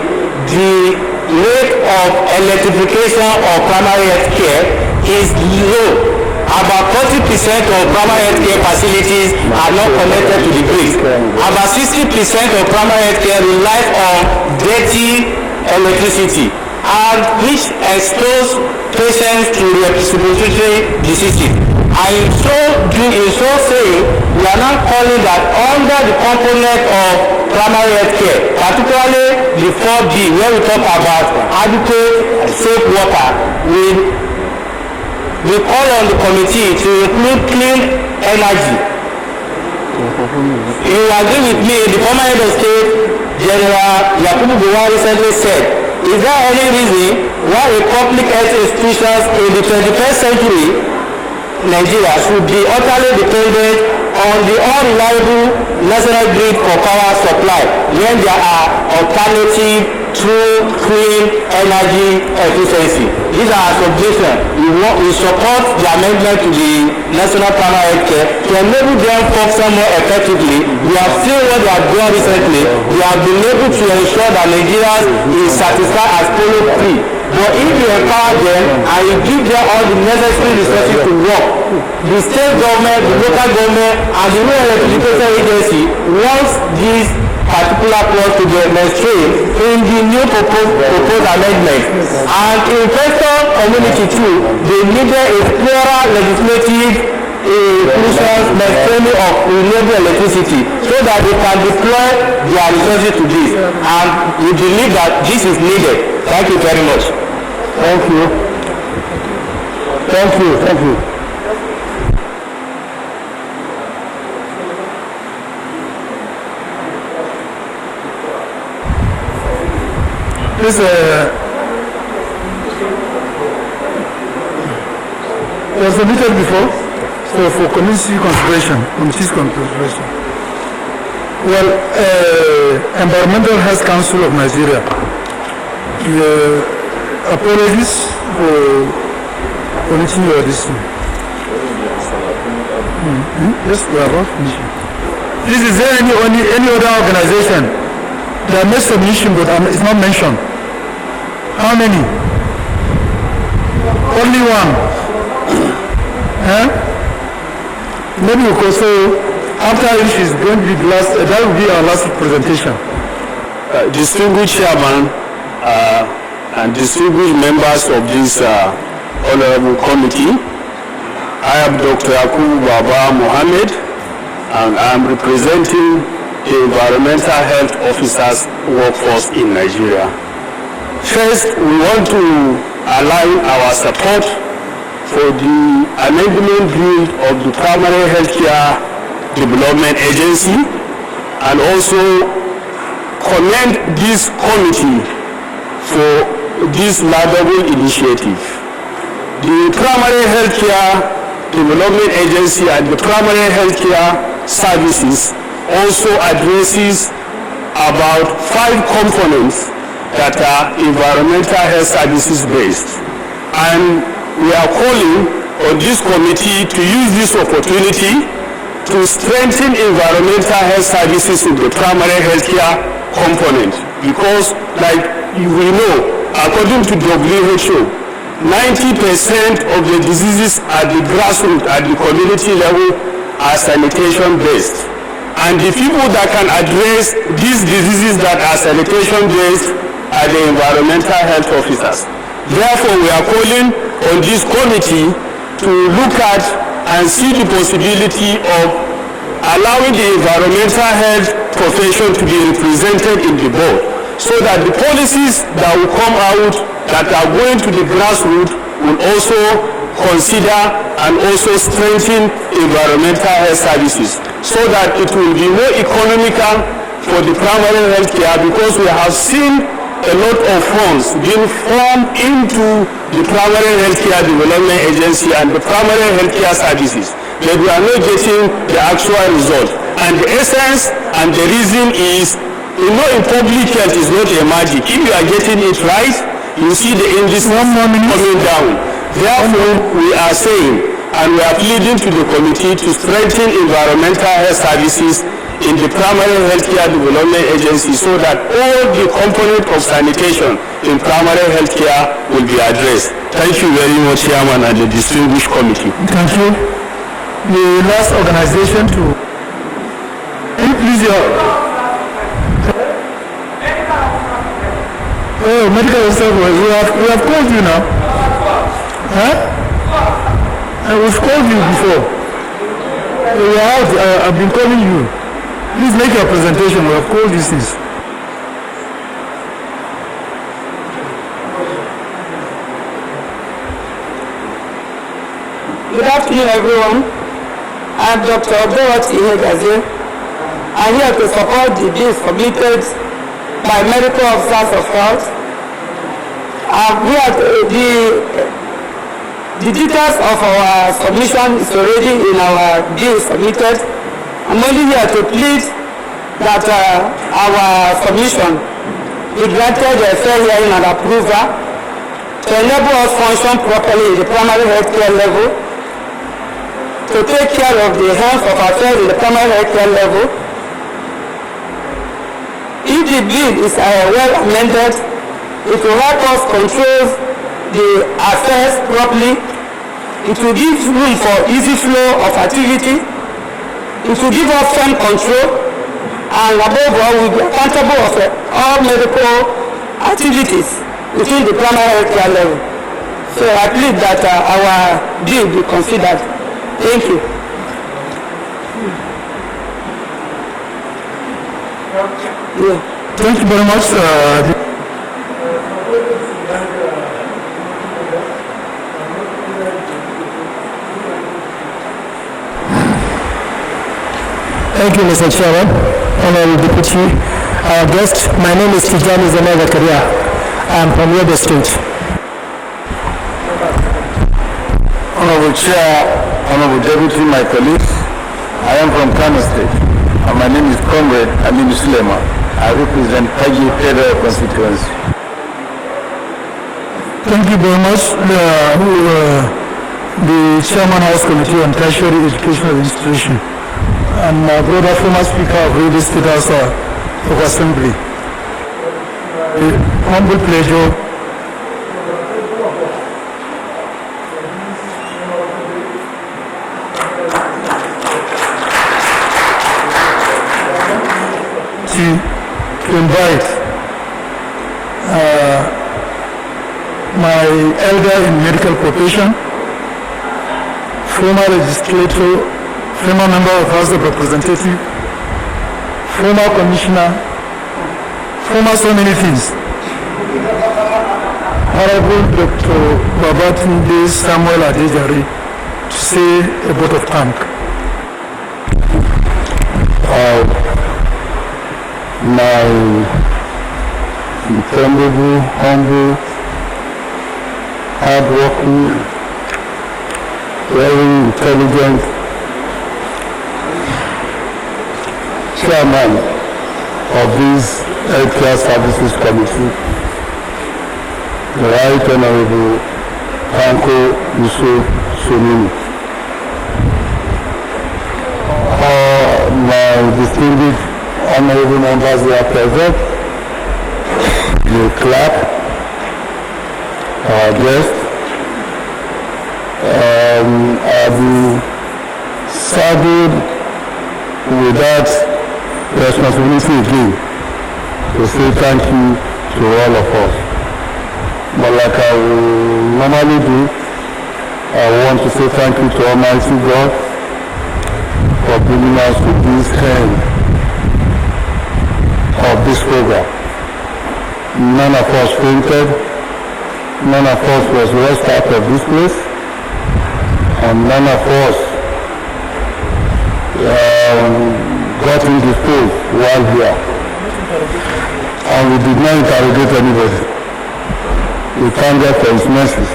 the rate of electrification of primary health care is low. About 40% of primary health care facilities are not connected to the grid. About 60% of primary health care relies on dirty electricity, and which expose patients to respiratory diseases. And in so saying, we are now calling that under the component of primary health care, particularly the 4B, where we talk about adequate safe water, we call on the committee to include clean energy. You agree with me, the former head of state, General Yakubu Gowon, recently said, is there any reason why a public health institutions in the 21st century Nigeria should be utterly dependent on the unreliable national grid for power supply when there are alternative true clean energy efficiency? These are our suggestions. We support the amendment to the National Primary Health Care to enable them to function more effectively. We have seen what they have done recently. We have been able to ensure that Nigerians is satisfied as polio free. But if you empower them and you give them all the necessary resources to work, the state government, the local government, and the rural electrification agency wants these particular clause to be demonstrated in the new proposed amendment. And investor community too, they needed a clearer legislative inclusion mainstreaming of renewable electricity so that they can deploy their resources to this. And we believe that this is needed. Thank you very much. Thank you. Thank you. Thank you. This was submitted before, so for committee's consideration. Well, Environmental Health Council of Nigeria. Apologies for finishing your decision. Yes, we are about finishing. Please, is there any other organization that made submission but it's not mentioned? How many? Only one. Maybe we could say after it is going to be the last. That will be our last presentation. Distinguished chairman and distinguished members of this honorable committee, I am Dr. Yakubu Baba Mohammed, and I am representing the Environmental Health Officers workforce in Nigeria. First, we want to align our support for the amendment bill of the Primary Healthcare Development Agency, and also commend this committee for this laudable initiative. The Primary Healthcare Development Agency and the Primary Healthcare Services also addresses about 5 components that are environmental health services based. And we are calling on this committee to use this opportunity to strengthen environmental health services in the primary healthcare component, because like we know, according to WHO, 90% of the diseases at the grassroots, at the community level, are sanitation based. And the people that can address these diseases that are sanitation based are the environmental health officers. Therefore, we are calling on this committee to look at and see the possibility of allowing the environmental health profession to be represented in the board, so that the policies that will come out that are going to the grassroots will also consider and also strengthen environmental health services so that it will be more economical for the primary health care, because we have seen a lot of funds being formed into the primary health care development agency and the primary health care services, but we are not getting the actual result. And the essence and the reason is, in public health is not a magic. If you are getting it right, you see the indices coming down. Therefore, we are saying, and we are pleading to the committee to strengthen environmental health services in the primary healthcare development agency so that all the components of sanitation in primary healthcare will be addressed. Thank you very much, Chairman, and the distinguished committee. Thank you. The last organization to please your medical officer, we have called you now. And we've called you before. We are out. I've been calling you. Please make your presentation. We have called these things. Good afternoon, everyone. I'm Dr. Dorothy Hegazie. I'm here to support the bills submitted by medical officers of health. The details of our submission is already in our bill submitted. I'm only here to plead that our submission be granted a fair hearing and approval to enable us function properly in the primary health care level, to take care of the health of affairs in the primary health care level. If the bill is well amended, it will help us control the affairs properly. It will give room for easy flow of activity. It will give us firm control, and above all, we will be accountable of all medical activities within the primary health care level. So I believe that our bill be considered. Thank you. Thank you very much. Thank you, Mr. Chairman, Honorable Deputy. Our guest, my name is Tijani Zema Zakaria. I am from Yobe State. Honorable Chair, Honorable Deputy, my colleagues, I am from Kano State, and my name is Comrade Aminu Sulema. I represent Pagi Federal Constituency. Thank you very much. The Chairman House Committee on Tertiary Educational Institution, and my brother, former Speaker of Yobe State House of Assembly. Humble pleasure to invite my elder in medical profession, former legislator, former member of House of Representatives, former commissioner, former so many things, Honorable Dr. Babatunde Samuel Adejare, to say a vote of thanks. My dependable, humble, hardworking, very intelligent chairman of this Healthcare Services Committee, the Right Honorable Tanko Yusuf Sunini. My distinguished honorable members who are present, the clerk, our guest, I'll be saddled with that responsibility again to say thank you to all of us. But like I will normally do, I want to say thank you to Almighty God for bringing us to this end of this program. None of us fainted, none of us was rushed out of this place, and none of us got indisposed while here. And we did not interrogate anybody. We thank God for His mercies,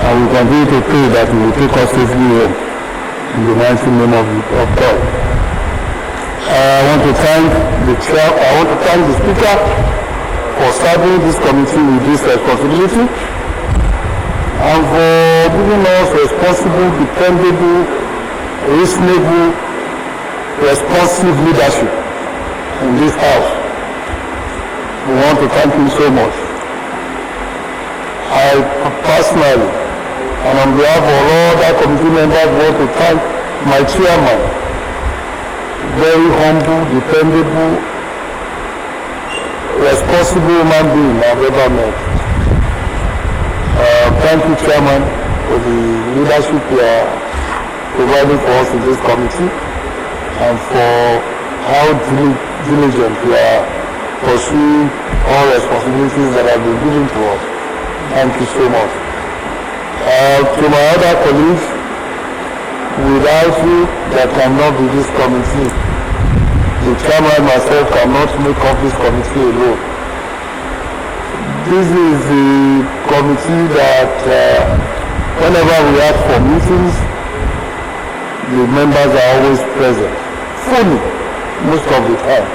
and we continue to pray that He will take us safely home in the mighty name of God. I want to thank the chair. I want to thank the Speaker for serving this committee with this responsibility and for giving us responsible, dependable, reasonable, responsive leadership in this house. We want to thank him so much. I personally, and on behalf of all other committee members, want to thank my chairman, very humble, dependable, responsible human being I've ever met. Thank you, Chairman, for the leadership you are providing for us in this committee and for how diligent you are pursuing all responsibilities that have been given to us. Thank you so much. To my other colleagues, without you, there cannot be this committee. The chairman myself cannot make up this committee alone. This is the committee that whenever we ask for meetings, the members are always present, fully, most of the time.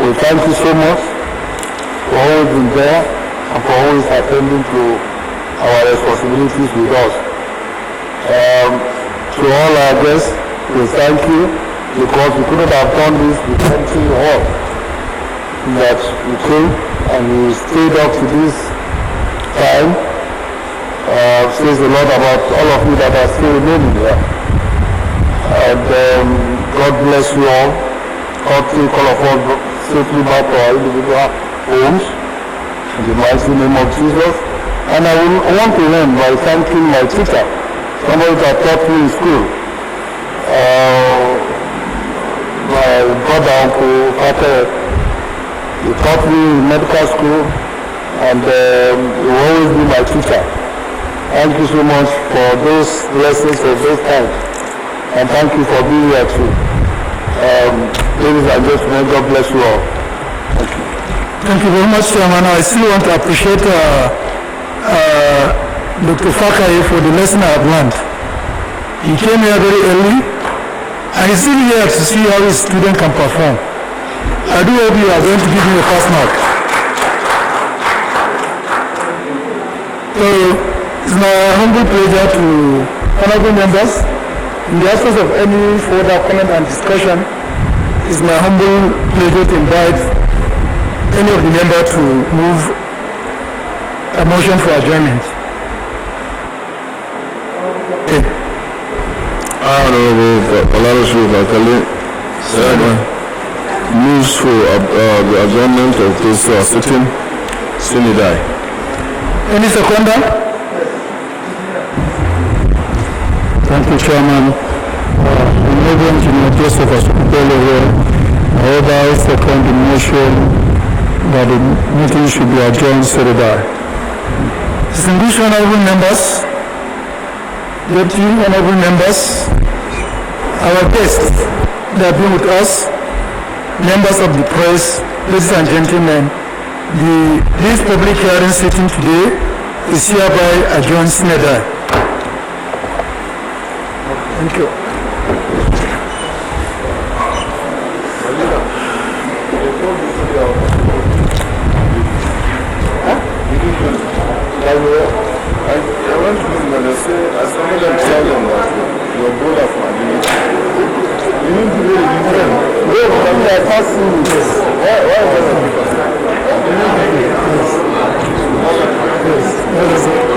We thank you so much for always being there and for always attending to our responsibilities with us. To all our guests, we thank you, because we couldn't have done this with empty hall that you came and you stayed up to this time. Says a lot about all of you that are still remaining here. And God bless you all. God take all of us safely back to our individual homes in the mighty name of Jesus. And I want to end by thanking my teacher, somebody that taught me in school. My brother, Uncle Father, he taught me in medical school, and he will always be my teacher. Thank you so much for those lessons of those times, and thank you for being here too. Ladies and gentlemen, God bless you all. Thank you. Thank you very much, Chairman. I still want to appreciate Dr. Fakaye for the lesson I have learned. He came here very early, and he's still here to see how his student can perform. I do hope you are going to give me a pass mark. So, it's my humble pleasure to honorable members, in the absence of any further comment and discussion, it's my humble pleasure to invite any of the members to move a motion for adjournment. Honorable Olarosu Bakale moves for the adjournment of this sitting. Sinidai. Any seconder? Thank you, Chairman. Honorable Engineer Joseph Asupele, I hereby second the motion that the meeting should be adjourned. Sinidai. Distinguished honorable members, deputy honorable members, our guests that have been with us, members of the press, ladies and gentlemen, this public hearing sitting today is hereby adjourned. Sinidai. Thank you. Yes.